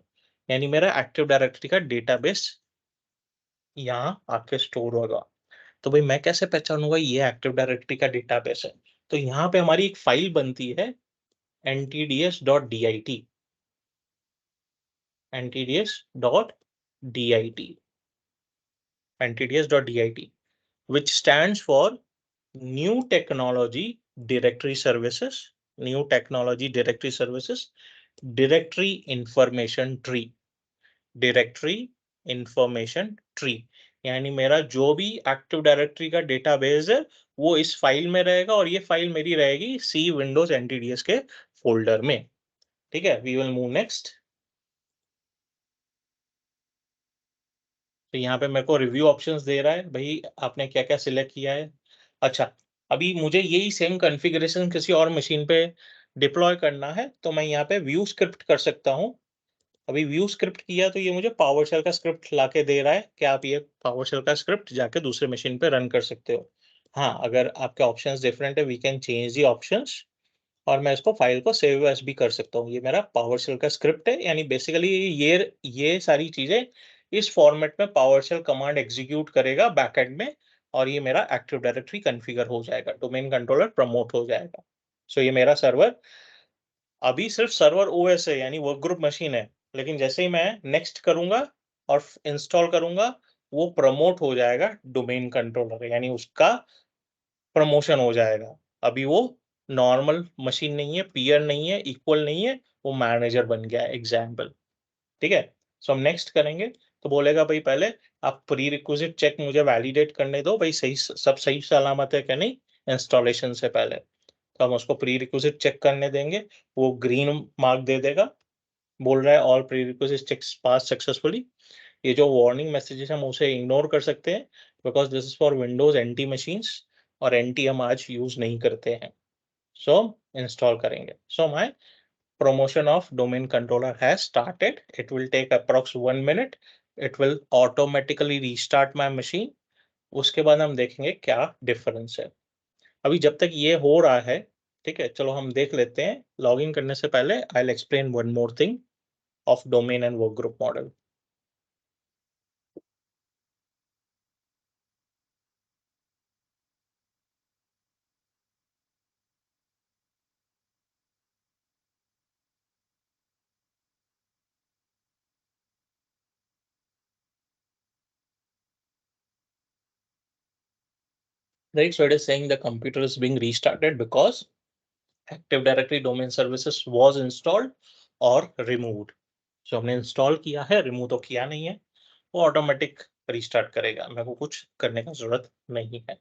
यानी मेरा एक्टिव डायरेक्टरी का डेटाबेस यहाँ आके स्टोर होगा। तो भाई मैं कैसे पहचानूंगा ये एक्टिव डायरेक्टरी का डेटाबेस है? तो यहाँ पे हमारी एक फाइल बनती है ntds.dit, ntds.dit, ntds.dit, which stands for New Technology Directory Services, New Technology Directory Services, Directory Information Tree, Directory Information Tree। यानी मेरा जो भी एक्टिव डायरेक्टरी का डेटाबेस है वो इस फाइल में रहेगा और ये फाइल मेरी रहेगी सी विंडोज एनटीडीएस के फोल्डर में। ठीक है, वी विल मूव नेक्स्ट। तो यहाँ पे मेरे को रिव्यू ऑप्शंस दे रहा है, भाई आपने क्या क्या सिलेक्ट किया है। अच्छा, अभी मुझे यही सेम कॉन्फ़िगरेशन किसी और मशीन पे डिप्लॉय करना है तो मैं यहाँ पे व्यू स्क्रिप्ट कर सकता हूँ। अभी व्यू स्क्रिप्ट किया तो ये मुझे पावरशेल का स्क्रिप्ट लाके दे रहा है कि आप ये पावरशेल का स्क्रिप्ट जाके दूसरे मशीन पे रन कर सकते हो। हाँ, अगर आपके ऑप्शंस डिफरेंट है we can change the options और मैं इसको फाइल को सेव एज भी कर सकता हूँ। ये मेरा पावरशेल का स्क्रिप्ट है, यानी बेसिकली ये सारी चीजें इस फॉर्मेट में पावरशेल कमांड एग्जीक्यूट करेगा बैकएंड में और ये मेरा एक्टिव डायरेक्टरी कॉन्फ़िगर हो जाएगा, डोमेन कंट्रोलर प्रमोट हो जाएगा। सो ये मेरा सर्वर अभी सिर्फ सर्वर ओएस है, यानी वर्क ग्रुप मशीन है, लेकिन जैसे ही मैं नेक्स्ट करूंगा और इंस्टॉल करूंगा वो प्रमोट हो जाएगा डोमेन कंट्रोलर, यानी उसका प्रमोशन हो जाएगा। अभी वो नॉर्मल मशीन नहीं है, पीयर नहीं है, इक्वल नहीं है, वो मैनेजर बन गया है, एग्जाम्पल। ठीक है, सो हम नेक्स्ट करेंगे तो बोलेगा भाई पहले आप प्री रिक्विजिट चेक मुझे वैलिडेट करने दो, भाई सही सब सही सलामत है क्या नहीं इंस्टॉलेशन से पहले। तो हम उसको प्री रिक्विजिट चेक करने देंगे, वो ग्रीन मार्क दे देगा, बोल रहा है ऑल प्री रिक्विजिट चेक्स पास सक्सेसफुली। ये जो वार्निंग मैसेजेस हम उसे इग्नोर कर सकते हैं because this is for Windows NT machines और एनटी हम आज यूज नहीं करते हैं। सो इंस्टॉल करेंगे। So my promotion of domain controller has started. It will take approx 1 minute. It will automatically restart my machine. उसके बाद हम देखेंगे क्या डिफरेंस है। अभी जब तक ये हो रहा है, ठीक है, चलो हम देख लेते हैं। लॉगिन करने से पहले I will explain one more thing of domain and work group model. Right, so it is saying the computer is being restarted because Active Directory domain services was installed or removed. So हमने install किया है, remove तो किया नहीं है, वो automatic restart करेगा, मेरे को कुछ करने का जरूरत नहीं है।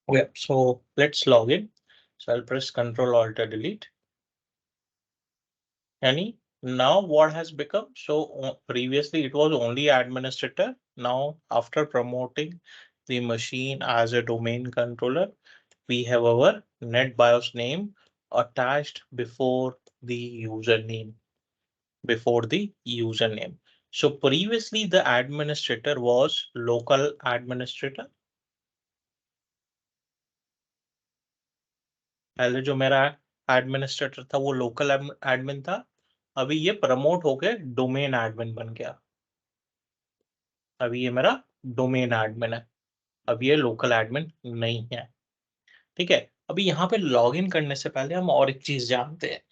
Okay, so let's log in. So I'll press Control Alt Delete. Any now what has become? So previously it was only administrator. Now after promoting the machine as a domain controller, we have our NetBIOS name attached before the username. So previously the administrator was local administrator. पहले जो मेरा administrator था वो local admin था, अभी ये promote होके domain admin बन गया। अभी ये मेरा डोमेन एडमिन है, अब ये लोकल एडमिन नहीं है। ठीक है, अभी यहाँ पे लॉगिन करने से पहले हम और एक चीज जानते हैं।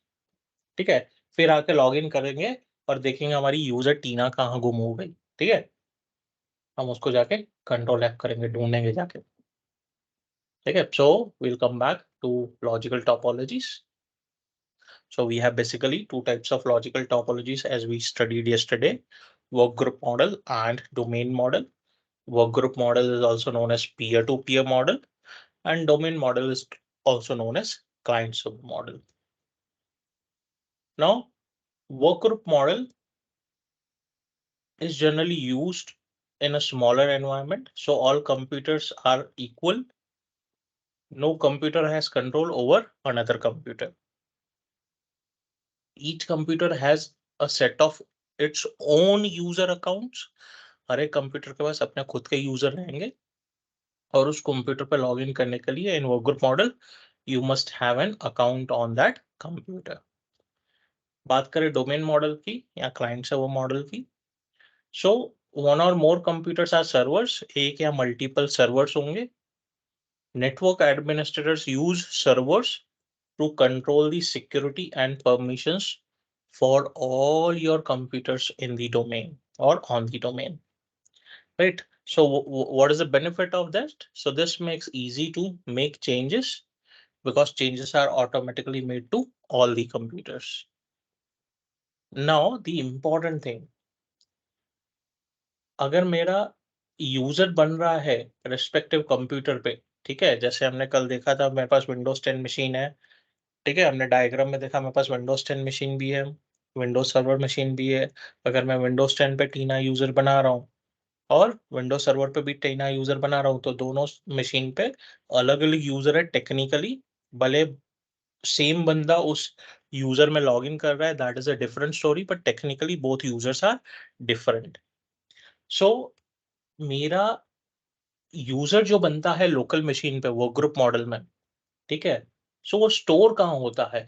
ठीक है, फिर आके लॉगिन करेंगे और देखेंगे हमारी यूजर टीना कहाँ गुम हो गई। ठीक है, हम उसको जाके कंट्रोल F करेंगे, ढूंढेंगे जाके। ठीक है, सो we'll come back to logical topologies. So we have basically two types of logical topologies as we studied yesterday: work group model and domain model. Work group model is also known as peer-to-peer model, and domain model is also known as client submodel. Now, work group model is generally used in a smaller environment, so all computers are equal. No computer has control over another computer. Each computer has a set of its own user accounts. हर एक computer के पास अपने खुद के user रहेंगे और उस computer पर log in करने के लिए in work group model you must have an account on that computer. बात करें डोमेन मॉडल की या क्लाइंट सर्वर मॉडल की, सो वन और मोर कंप्यूटर्स आर सर्वर्स, एक या मल्टीपल सर्वर्स होंगे। Network administrators use servers to control the security and permissions for all your computers in the domain or on the domain, right? So what is the benefit of that? So this makes easy to make changes because changes are automatically made to all the computers. Now the important thing, अगर मेरा user बन रहा है respective computer पे, ठीक है, जैसे हमने कल देखा था मेरे पास विंडोज 10 मशीन है। ठीक है, हमने डायग्राम में देखा मेरे पास विंडोज 10 मशीन भी है, विंडोज सर्वर मशीन भी है। अगर मैं विंडोज 10 पे टीना यूजर बना रहा हूँ और विंडोज सर्वर पे भी टीना यूजर बना रहा हूँ, तो दोनों मशीन पे अलग अलग यूजर है टेक्निकली। भले सेम बंदा उस यूजर में लॉग इन कर रहा है, that is a different story, but technically both users are different. So मेरा यूजर जो बनता है लोकल मशीन पे वर्क ग्रुप मॉडल में, ठीक है, सो वो स्टोर कहाँ होता है?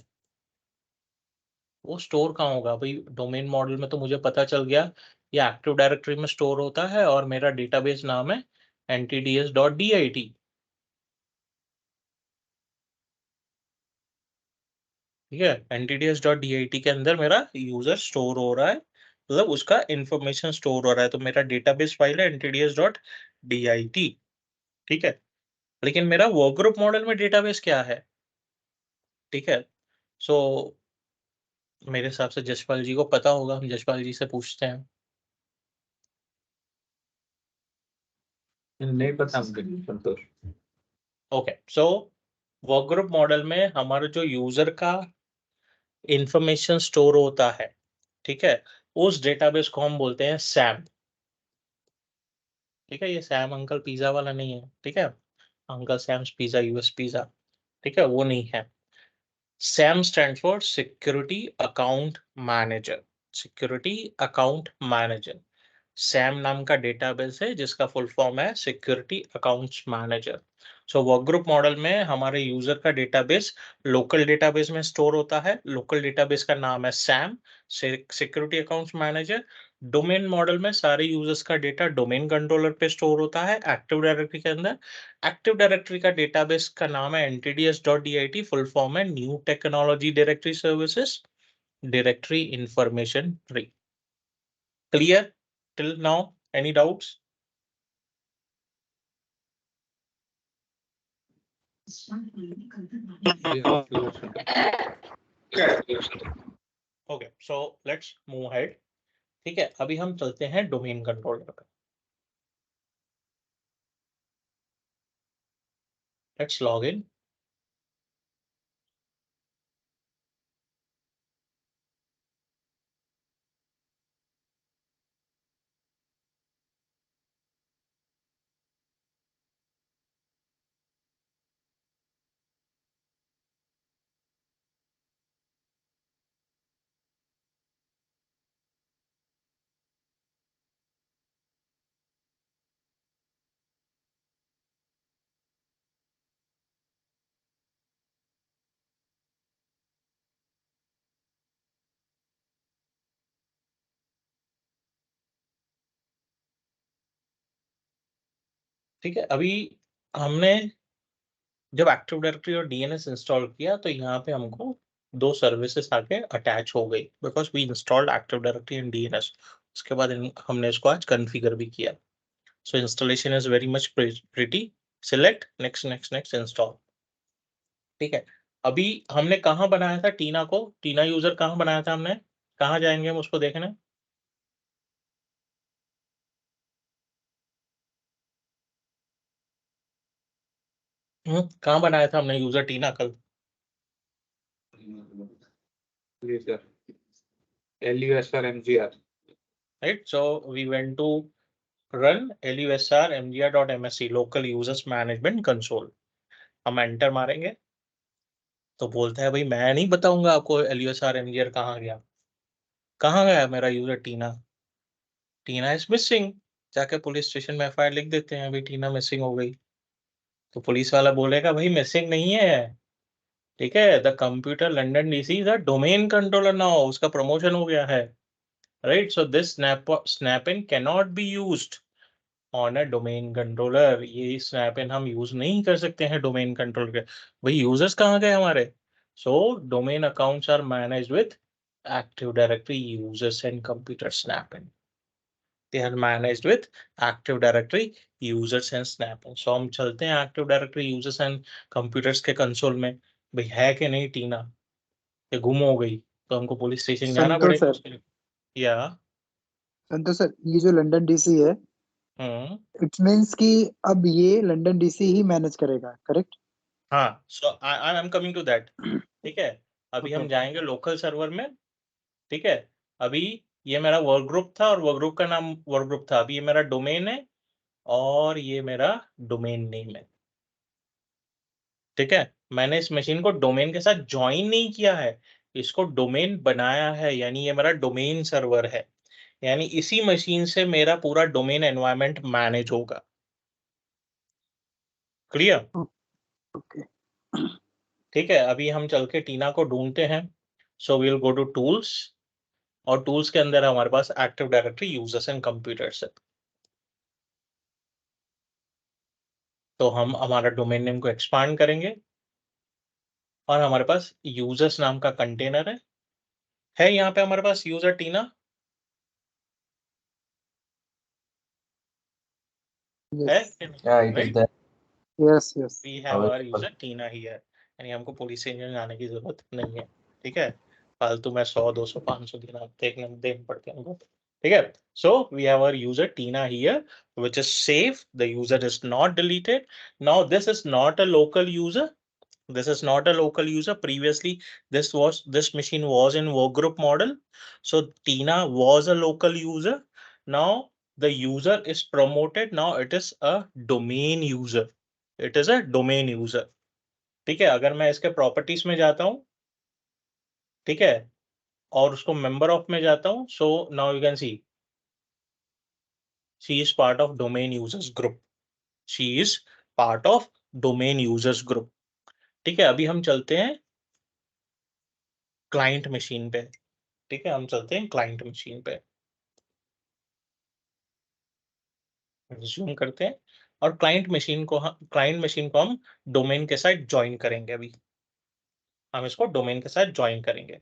वो स्टोर कहाँ होगा भाई? डोमेन मॉडल में तो मुझे पता चल गया ये एक्टिव डायरेक्टरी में स्टोर होता है और मेरा डेटाबेस नाम है ntds.dit। ठीक है, ntds.dit के अंदर मेरा यूजर स्टोर हो रहा है, मतलब उसका इंफॉर्मेशन स्टोर हो रहा है, तो मेरा डेटाबेस फाइल है ntds.dit। ठीक है, लेकिन मेरा वर्क ग्रुप मॉडल में डेटाबेस क्या है? ठीक है, सो मेरे हिसाब से जसपाल जी को पता होगा, हम जसपाल जी से पूछते हैं। नहीं पता हमको Santosh. Okay, so work group model में हमारा जो यूजर का इंफॉर्मेशन स्टोर होता है, ठीक है, उस डेटाबेस को हम बोलते हैं सैम। ठीक है, ये सैम अंकल पिज्जा वाला नहीं है, ठीक है, uncle Sam's pizza US pizza, ठीक है, वो नहीं है। Sam stand for security account manager. Security account manager Sam नाम का डेटाबेस है जिसका फुल फॉर्म है security accounts manager. So work group model में हमारे यूजर का डेटाबेस लोकल डेटाबेस में स्टोर होता है, लोकल डेटाबेस का नाम है Sam security accounts manager. Domain model में सारे यूजर्स का डेटा डोमेन कंट्रोलर पे स्टोर होता है एक्टिव डायरेक्टरी के अंदर। एक्टिव डायरेक्टरी का डेटाबेस का नाम है ntds.dit, फुल फॉर्म है new technology directory services directory information tree. Clear till now? Any doubts? Okay, so let's move ahead. ठीक है, अभी हम चलते हैं डोमेन कंट्रोलर पे। Let's log in. ठीक है, अभी हमने जब एक्टिव डायरेक्टरी और डीएनएस इंस्टॉल किया तो यहाँ पे हमको दो सर्विसेज आके अटैच हो गई because we installed Active Directory and DNS. उसके बाद हमने इसको आज कॉन्फ़िगर भी किया। So installation is very much pretty. Select next next next install. ठीक है, अभी हमने कहाँ बनाया था टीना को? टीना यूजर कहाँ बनाया था हमने? कहाँ जाएंगे हम उसको देखने? कहाँ बनाया था हमने यूजर टीना कल? LUSR MGR. Right, so we went to run LUSR mgr.msc local users management console. हम एंटर मारेंगे तो बोलता है भाई मैं नहीं बताऊंगा आपको LUSR mgr कहाँ गया। कहाँ गया मेरा user Tina? Tina is missing. जाके पुलिस स्टेशन में FIR लिख देते हैं भाई टीना मिसिंग हो गई। तो पुलिस वाला बोलेगा भाई मिसिंग नहीं है, ठीक है, the computer London DC is a domain controller now, उसका प्रमोशन हो गया है। Right, so this snapping can not be used on a domain controller. ये स्नैपिंग हम यूज नहीं कर सकते हैं डोमेन कंट्रोलर के। भाई यूजर्स कहाँ गए हमारे? So domain accounts are managed with active directory users and computer snapping. They are managed with Active Directory users and snapping. So हम चलते हैं Active Directory users and computers के कंसोल में। भाई है कि नहीं टीना? ये गुम हो गई तो हमको पुलिस स्टेशन जाना संतोष पड़ेगा सर, उसके लिए। या संतोष सर, ये जो लंदन डीसी है, इट मीन्स कि अब ये लंदन डीसी ही मैनेज करेगा, करेक्ट? हाँ, so I am coming to that. ठीक है, अभी हम ओके। जाएंगे लोकल सर्वर में। ठीक है, अभी ये मेरा वर्क ग्रुप था और वर्क ग्रुप का नाम वर्क ग्रुप था। अभी ये मेरा डोमेन है और ये मेरा डोमेन नेम है। ठीक है, मैंने इस मशीन को डोमेन के साथ ज्वाइन नहीं किया है, इसको डोमेन बनाया है, यानी ये मेरा डोमेन सर्वर है, यानी इसी मशीन से मेरा पूरा डोमेन एनवायरनमेंट मैनेज होगा। क्लियर? ओके। ठीक है, अभी हम चल के टीना को ढूंढते हैं। So we'll go to tools और टूल्स के अंदर हमारे पास Active directory users and computers है। तो हम हमारा डोमेन नेम को एक्सपांड करेंगे और हमारे पास यूजर्स नाम का कंटेनर है यहाँ पे हमारे पास यूजर टीना है। Yeah, it is there. Yes yes. We have our user Tina here, यानी हमको पुलिस स्टेशन जाने की जरूरत नहीं है। ठीक है, फालतू में 100 200 500 देना पड़ते हैं हमको। ठीक है, so we have our user Tina here which is safe, the user is not deleted. Now this is not a local user, this is not a local user. Previously this machine was in workgroup model, so Tina was a local user. Now the user is promoted, now it is a domain user, it is a domain user. ठीक है, अगर मैं इसके properties में जाता हूं, ठीक है, और उसको मेंबर ऑफ में जाता हूं, so now you can C she is part of domain users group, she is part of domain users group. ठीक है, अभी हम चलते हैं क्लाइंट मशीन पे। ठीक है, हम चलते हैं क्लाइंट मशीन पे, रिज्यूम करते हैं और क्लाइंट मशीन को हम डोमेन के साथ ज्वाइन करेंगे। अभी हम इसको डोमेन के साथ ज्वाइन करेंगे।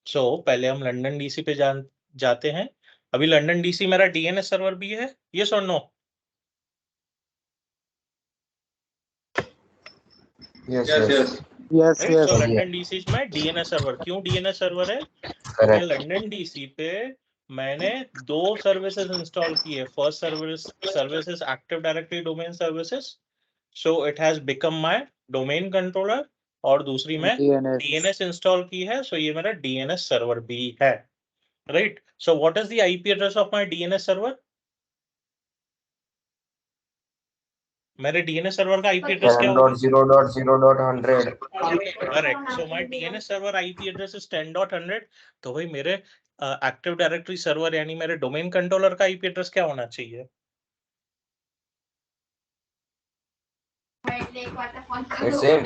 सो पहले हम लंदन डीसी पे जाते हैं। अभी लंदन डीसी मेरा डीएनएस सर्वर भी है, यस और no? Yes, Yes, yes. yes. Yes right, yes. So London DC में डीएनएस सर्वर। क्यों डीएनएस सर्वर है? Correct. लंदन डीसी पे मैंने दो सर्विसेज इंस्टॉल की है। First service is Active Directory domain services so it has become my domain controller, और दूसरी में DNS इंस्टॉल की है, सो ये मेरा DNS सर्वर भी है, right. So what is the IP address of my DNS server? मेरे DNS सर्वर का IP एड्रेस क्या होगा? 10.0.0.100. Correct. So my DNS server IP address is 10.100। तो भाई मेरे एक्टिव डायरेक्टरी सर्वर यानी मेरे डोमेन कंट्रोलर का IP एड्रेस क्या होना चाहिए? It's same.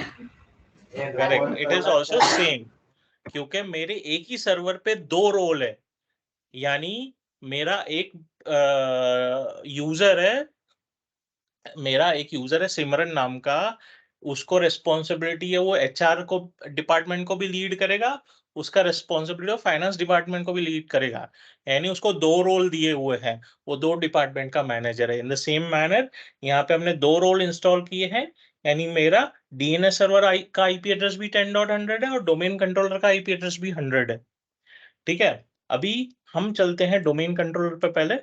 Correct, it is also same, क्योंकि मेरे एक ही सर्वर पे दो रोल है, यानी मेरा एक यूजर है सिमरन नाम का, उसको रिस्पॉन्सिबिलिटी है वो HR को डिपार्टमेंट को भी लीड करेगा, उसका रिस्पॉन्सिबिलिटी फाइनेंस डिपार्टमेंट को भी लीड करेगा, यानी उसको दो रोल दिए हुए हैं, वो दो डिपार्टमेंट का मैनेजर है। इन द सेम मैनर यहाँ पे हमने दो रोल इंस्टॉल किए हैं, यानी मेरा DNS सर्वर का IP एड्रेस भी 10.100 है और डोमेन कंट्रोलर का IP एड्रेस भी 100 है। ठीक है, अभी हम चलते हैं डोमेन कंट्रोलर पे पहले,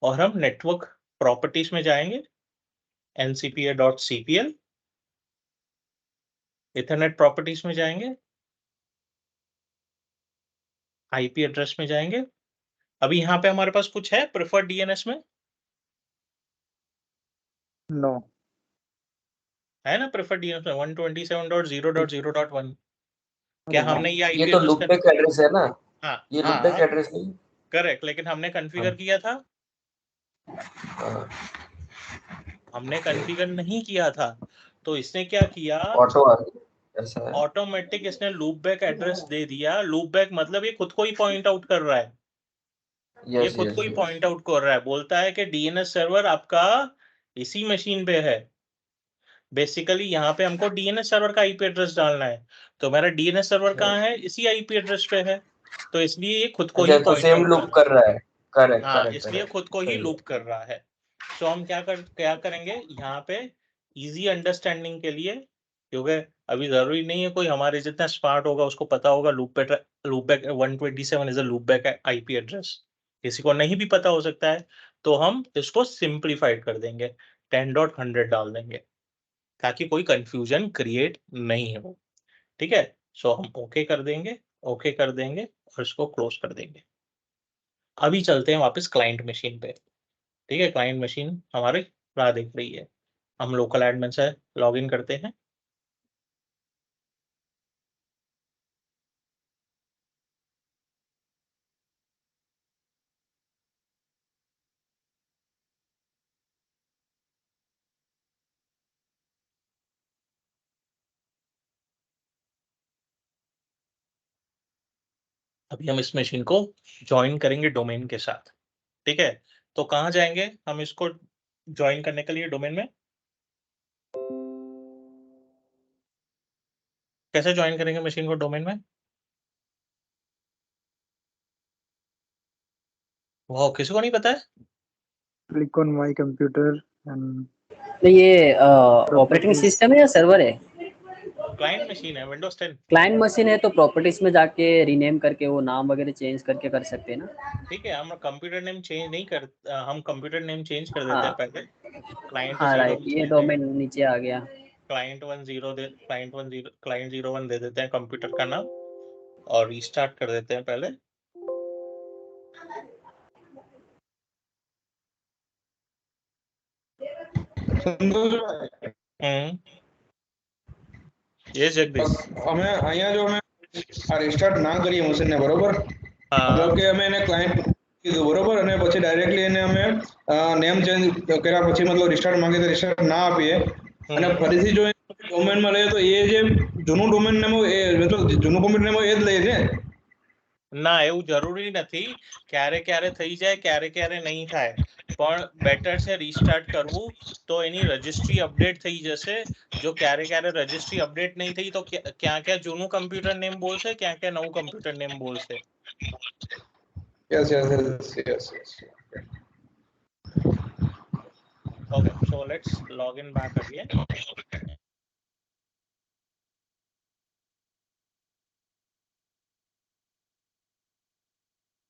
और हम नेटवर्क प्रॉपर्टीज में जाएंगे, ncpa.cpl, इथरनेट प्रॉपर्टीज में जाएंगे, IP एड्रेस में जाएंगे। अभी यहाँ पे हमारे पास कुछ है प्रेफर्ड DNS में? नो है ना प्रेफर्ड DNS में 127.0.0.1? क्या हमने ये IP ये तो एड्रेस लूपबैक एड्रेस है ना? हाँ ये हाँ लूपबैक एड्रेस नहीं? करेक्ट, लेकिन हमने कॉन्फ़िगर किया था? हाँ, हमने कॉन्फ़िगर नहीं किया था, तो इसने क्या किया, ऑटो आ गया, ऐसा है। ऑटोमेटिक इसने लूपबैक एड्रेस दे दिया। लूपबैक मतलब ये खुद को ही पॉइंट आउट कर रहा है, ये यस खुद यस को ही यस. पॉइंट आउट कर रहा है, बोलता है कि DNS सर्वर आपका इसी मशीन पे है। बेसिकली यहाँ पे हमको DNS सर्वर का IP एड्रेस डालना है, तो मेरा DNS सर्वर कहाँ है? इसी IP एड्रेस पे है, तो इसलिए ये खुद को ही अच्छा, तो पॉइंट सेम आउट लूप कर रहा है. करेक्ट हाँ, करेक्ट इसलिए करेक्ट. खुद को ही लूप कर रहा है। सो हम क्या करेंगे यहाँ पे इजी अंडरस्टैंडिंग के लिए, क्योंकि अभी जरूरी नहीं है कोई हमारे जितना स्मार्ट होगा उसको पता होगा loop back 127 is a loop back IP address, किसी को नहीं भी पता हो सकता है, तो हम इसको सिंप्लीफाइड कर देंगे, 10.100 डाल देंगे, ताकि कोई कंफ्यूजन क्रिएट नहीं हो। ठीक है, सो हम ओके कर देंगे, और इसको क्लोज कर देंगे। अभी चलते हैं वापस क्लाइंट मशीन पे। ठीक है, क्लाइंट मशीन हमारी राह देख रही है, हम लोकल एडमिन से लॉगिन करते हैं। अभी हम इस मशीन को ज्वाइन करेंगे डोमेन के साथ। ठीक है, तो कहाँ जाएंगे हम इसको ज्वाइन करने के लिए डोमेन में? कैसे ज्वाइन करेंगे मशीन को डोमेन में? वो किसी को नहीं पता है? Click on my computer and तो ये ऑपरेटिंग सिस्टम है या सर्वर है? क्लाइंट मशीन है, विंडोज 10। क्लाइंट मशीन है तो प्रॉपर्टीज में जाके रीनेम करके वो नाम वगैरह चेंज करके कर सकते हैं ना? ठीक है, हम कंप्यूटर नेम चेंज नहीं कर हम कंप्यूटर नेम चेंज कर देते हाँ हैं पहले। क्लाइंट हाँ 0 राइट, ये डोमेन नीचे आ गया। क्लाइंट 01 दे देते हैं कंप्यूटर का नाम, और रीस्टार्ट कर देते हैं पहले। ये जगदीश અમે અહીંયા જો અમે રિસ્ટાર્ટ ના કરીએ મશીનને બરોબર, મતલબ કે અમે એને ક્લાયન્ટ કીધું બરોબર, અને પછી ડાયરેક્ટલી એને અમે નેમ ચેન્જ કર્યા પછી મતલબ રિસ્ટાર્ટ માંગે તો રિસ્ટાર્ટ ના આપીએ, અને ફરીથી જો ડોમેનમાં લઈએ તો એ જે જૂનું ડોમેન નેમ એ મતલબ જૂનું કમ્પ્યુટર નેમ એ જ લઈએ છે. ના એવું જરૂરી નથી, ક્યારે થઈ જાય, ક્યારે નહીં થાય, પણ બેટર છે રીસ્ટાર્ટ કરવું, તો એની રજિસ્ટ્રી અપડેટ થઈ જશે। જો ક્યારે રજિસ્ટ્રી અપડેટ નહીં થઈ તો ક્યાં જૂનું કમ્પ્યુટર નેમ બોલશે, ક્યાં નવું કમ્પ્યુટર નેમ બોલશે। Yes yes yes yes yes. Okay, so let's log in back again।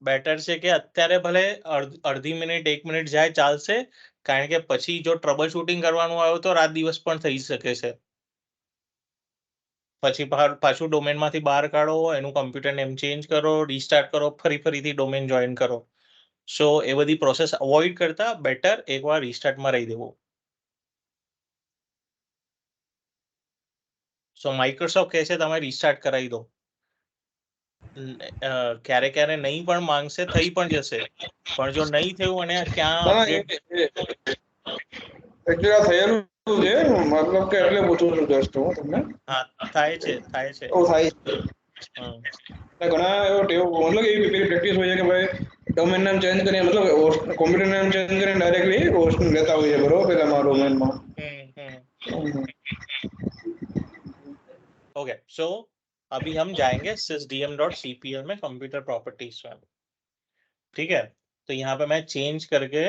Better છે કે અત્યારે ભલે અડધી મિનિટ 1 મિનિટ જાય ચાલશે, કારણ કે પછી જો ટ્રબલ શૂટિંગ કરવાનું આવ્યું તો રાત દિવસ પણ થઈ શકે છે. પછી પાછું ડોમેનમાંથી બહાર કાઢો, એનું કમ્પ્યુટર નેમ ચેન્જ કરો, રીસ્ટાર્ટ કરો, ફરીથી ડોમેન જોઈન કરો. સો એ બધી પ્રોસેસ અવોઇડ કરતા બેટર એકવાર રીસ્ટાર્ટમાં રહી દેવું. સો માઇક્રોસોફ્ટ કહે છે તમે રીસ્ટાર્ટ કરાવી દો. ક્યારે ક્યારે નહીં પણ માંગશે, થઈ પણ જશે. પણ જો નહીં થયું અને ક્યાં અપડેટ એકચ્યુઅલી થયેલું છે, મતલબ કે એટલે પૂછું છું જસ્ટ હું તમને. હા થાય છે. ઓ થાય ઘણા એવો ટેવ મતલબ એવી પ્રેક્ટિસ હોય છે કે ભાઈ ડોમેન નામ ચેન્જ કરીને મતલબ કોમ્પ્યુટર નામ ચેન્જ કરીને ડાયરેક્ટલી હોસ્ટ લેતા હોય છે, બરોબર પેલા ડોમેનમાં. ओके, सो अभी हम जाएंगे sysdm.cpl में कंप्यूटर प्रॉपर्टीज में. ठीक है, तो यहाँ पे मैं चेंज करके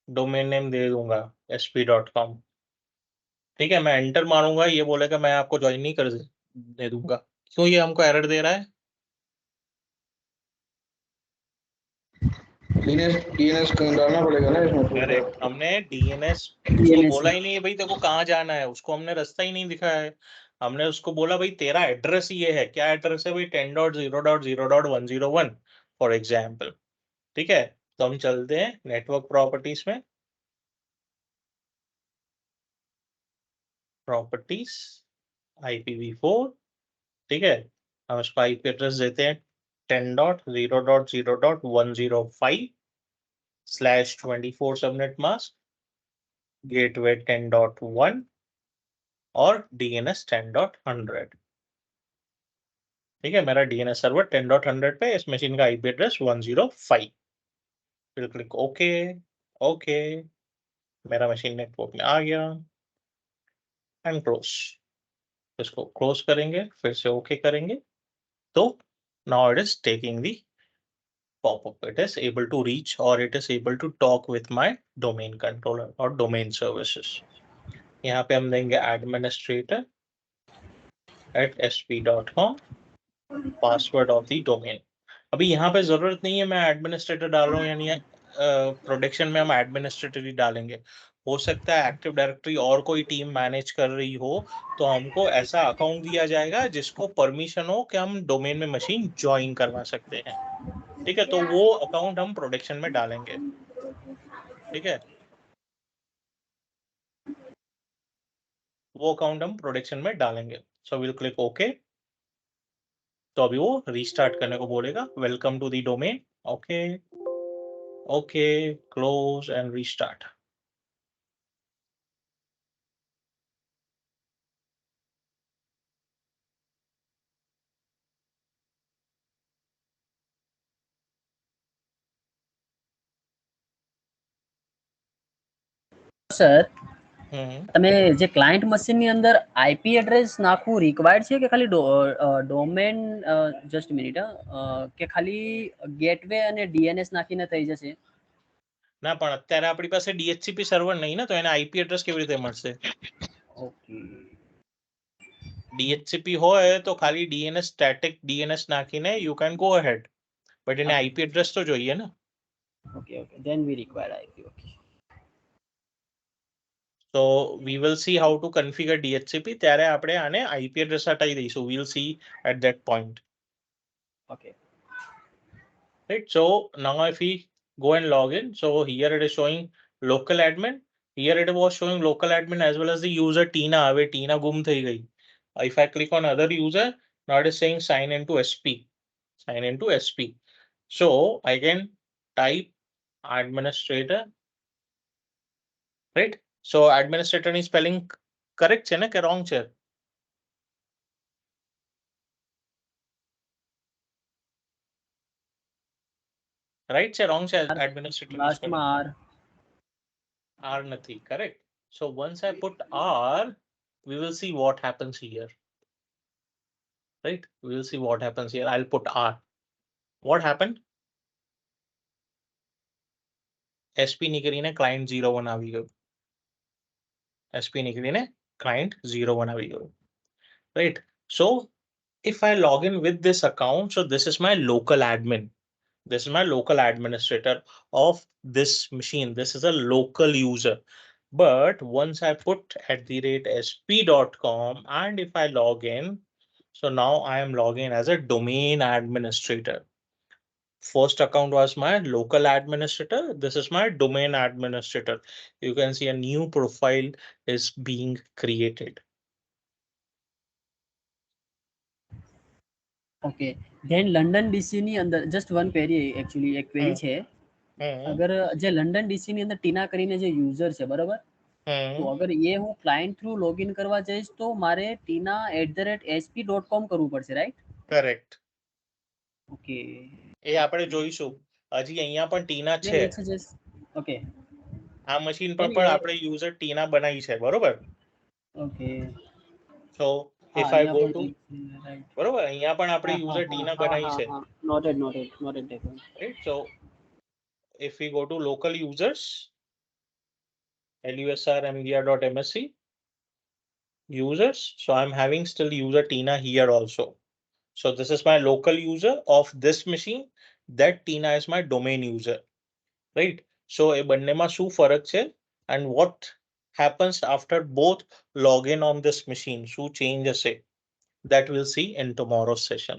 डोमेन नेम दे दूंगा sp.com. ठीक है, मैं एंटर मारूंगा, ये बोलेगा मैं आपको ज्वाइन नहीं कर दे दूंगा. क्यों ये हमको एरर दे रहा है? डीएनएस डालना पड़ेगा ना इसमें. करेक्ट, हमने डीएनएस उसको बोला ही नहीं है भाई तेरे को कहाँ जाना है, उसको हमने रास्ता ही नहीं दिखाया है. हमने उसको बोला भाई तेरा एड्रेस ये है. क्या एड्रेस है भाई? 10.0.0.101 फॉर एग्जाम्पल. ठीक है, तो हम चलते हैं नेटवर्क प्रॉपर्टीज में. Properties IPv4. ठीक है, हम इसको आईपी एड्रेस देते हैं 10.0.0.105/24 सबनेट मास्क, गेटवे 10.1 और DNS 10.100. ठीक है, मेरा DNS सर्वर 10.100 पे, इस मशीन का आईपी एड्रेस 105. फिर क्लिक ओके. ओके, मेरा मशीन नेटवर्क में आ गया एंड क्लोज. इसको क्लोज करेंगे, फिर से ओके करेंगे, तो now it is taking the pop-up. It is able to reach or it is able to talk with my domain controller or domain services. यहाँ पे हम देंगे administrator @sp.com, password of the domain. अभी यहाँ पे जरूरत नहीं है मैं एडमिनिस्ट्रेटर डाल रहा हूँ, यानी प्रोडक्शन में हम एडमिनिस्ट्रेटर ही डालेंगे. हो सकता है एक्टिव डायरेक्टरी और कोई टीम मैनेज कर रही हो, तो हमको ऐसा अकाउंट दिया जाएगा जिसको परमिशन हो कि हम डोमेन में मशीन ज्वाइन करवा सकते हैं. ठीक है, तो वो अकाउंट हम प्रोडक्शन में डालेंगे. ठीक है, वो अकाउंट हम प्रोडक्शन में डालेंगे. So will click okay. तो अभी वो रीस्टार्ट करने को बोलेगा, welcome to the domain. Okay okay, close and restart. Sir તમે જે ક્લાયન્ટ મશીનની અંદર આઈપી એડ્રેસ નાખવું રિક્વાયર્ડ છે કે ખાલી ડોમેન જસ્ટ મિનિટ કે ખાલી ગેટવે અને ડીએનએસ નાખીને થઈ જશે? ના, પણ અત્યારે આપણી પાસે DHCP સર્વર નહીં ને, તો એને આઈપી એડ્રેસ કેવી રીતે મળશે? ઓકે, DHCP હોય તો ખાલી DNS સ્ટેટિક DNS નાખીને you can go ahead, but એને આઈપી એડ્રેસ તો જોઈએ ને. Okay okay, then we require IP. Okay, so we will see how to configure DHCP. ત્યારે આપણે આને IP એડ્રેસ હટાવી દઈશું. we'll see at that point. okay, right, so now if we go and log in, so here it is showing local admin. Here it was showing local admin as well as the user Tina. હવે Tina ગુમ થઈ ગઈ. If I click on other user, now it is saying sign into SP. Sign into SP. So I can type administrator. Right, so administrator ની spelling correct છે ને કે wrong છે? right છે, wrong છે? administrator last માં R નથી, correct. So once I put R, we will see what happens here. Right, we will see what happens here. I'll put R. What happened? SP નીકળીને client 01 આવી ગયું. SP નીકળીને client 01 આવી ગયું. Right, so if I log in with this account, so this is my local admin. This is my local administrator of this machine. This is a local user. But once I put @sp.com and if I log in, so now I am logging as a domain administrator. First account was my local administrator. This is my domain administrator. You can see a new profile is being created. Okay then London DC ની અંદર just one query actually એક query છે અગર જે London DC ની અંદર ટીના કરીને જે યુઝર છે બરાબર તો અગર એ હું ક્લાયન્ટ થ્રુ લોગિન કરવા જઈશ તો મારે tina@sp.com કરવું પડશે રાઈટ કરેક્ટ ઓકે એ આપણે જોઈશું હજી અહીંયા પણ ટીના છે ઓકે આ મશીન પર પણ આપણે યુઝર ટીના બનાવી છે બરોબર okay so if I go to બરોબર અહીંયા પણ આપણે યુઝર ટીના બનાવી છે noted right so if we go to local users lusr_mvr.msc users so I'm having still user tina here also so this is my local user of this machine that tina is my domain user right so એ બંનેમાં શું ફરક છે and what happens after both login on this machine શું change હશે that we'll see in tomorrow's session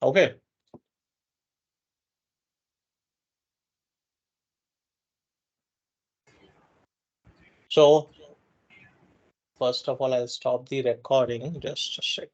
okay so first of all I'll stop the recording just a sec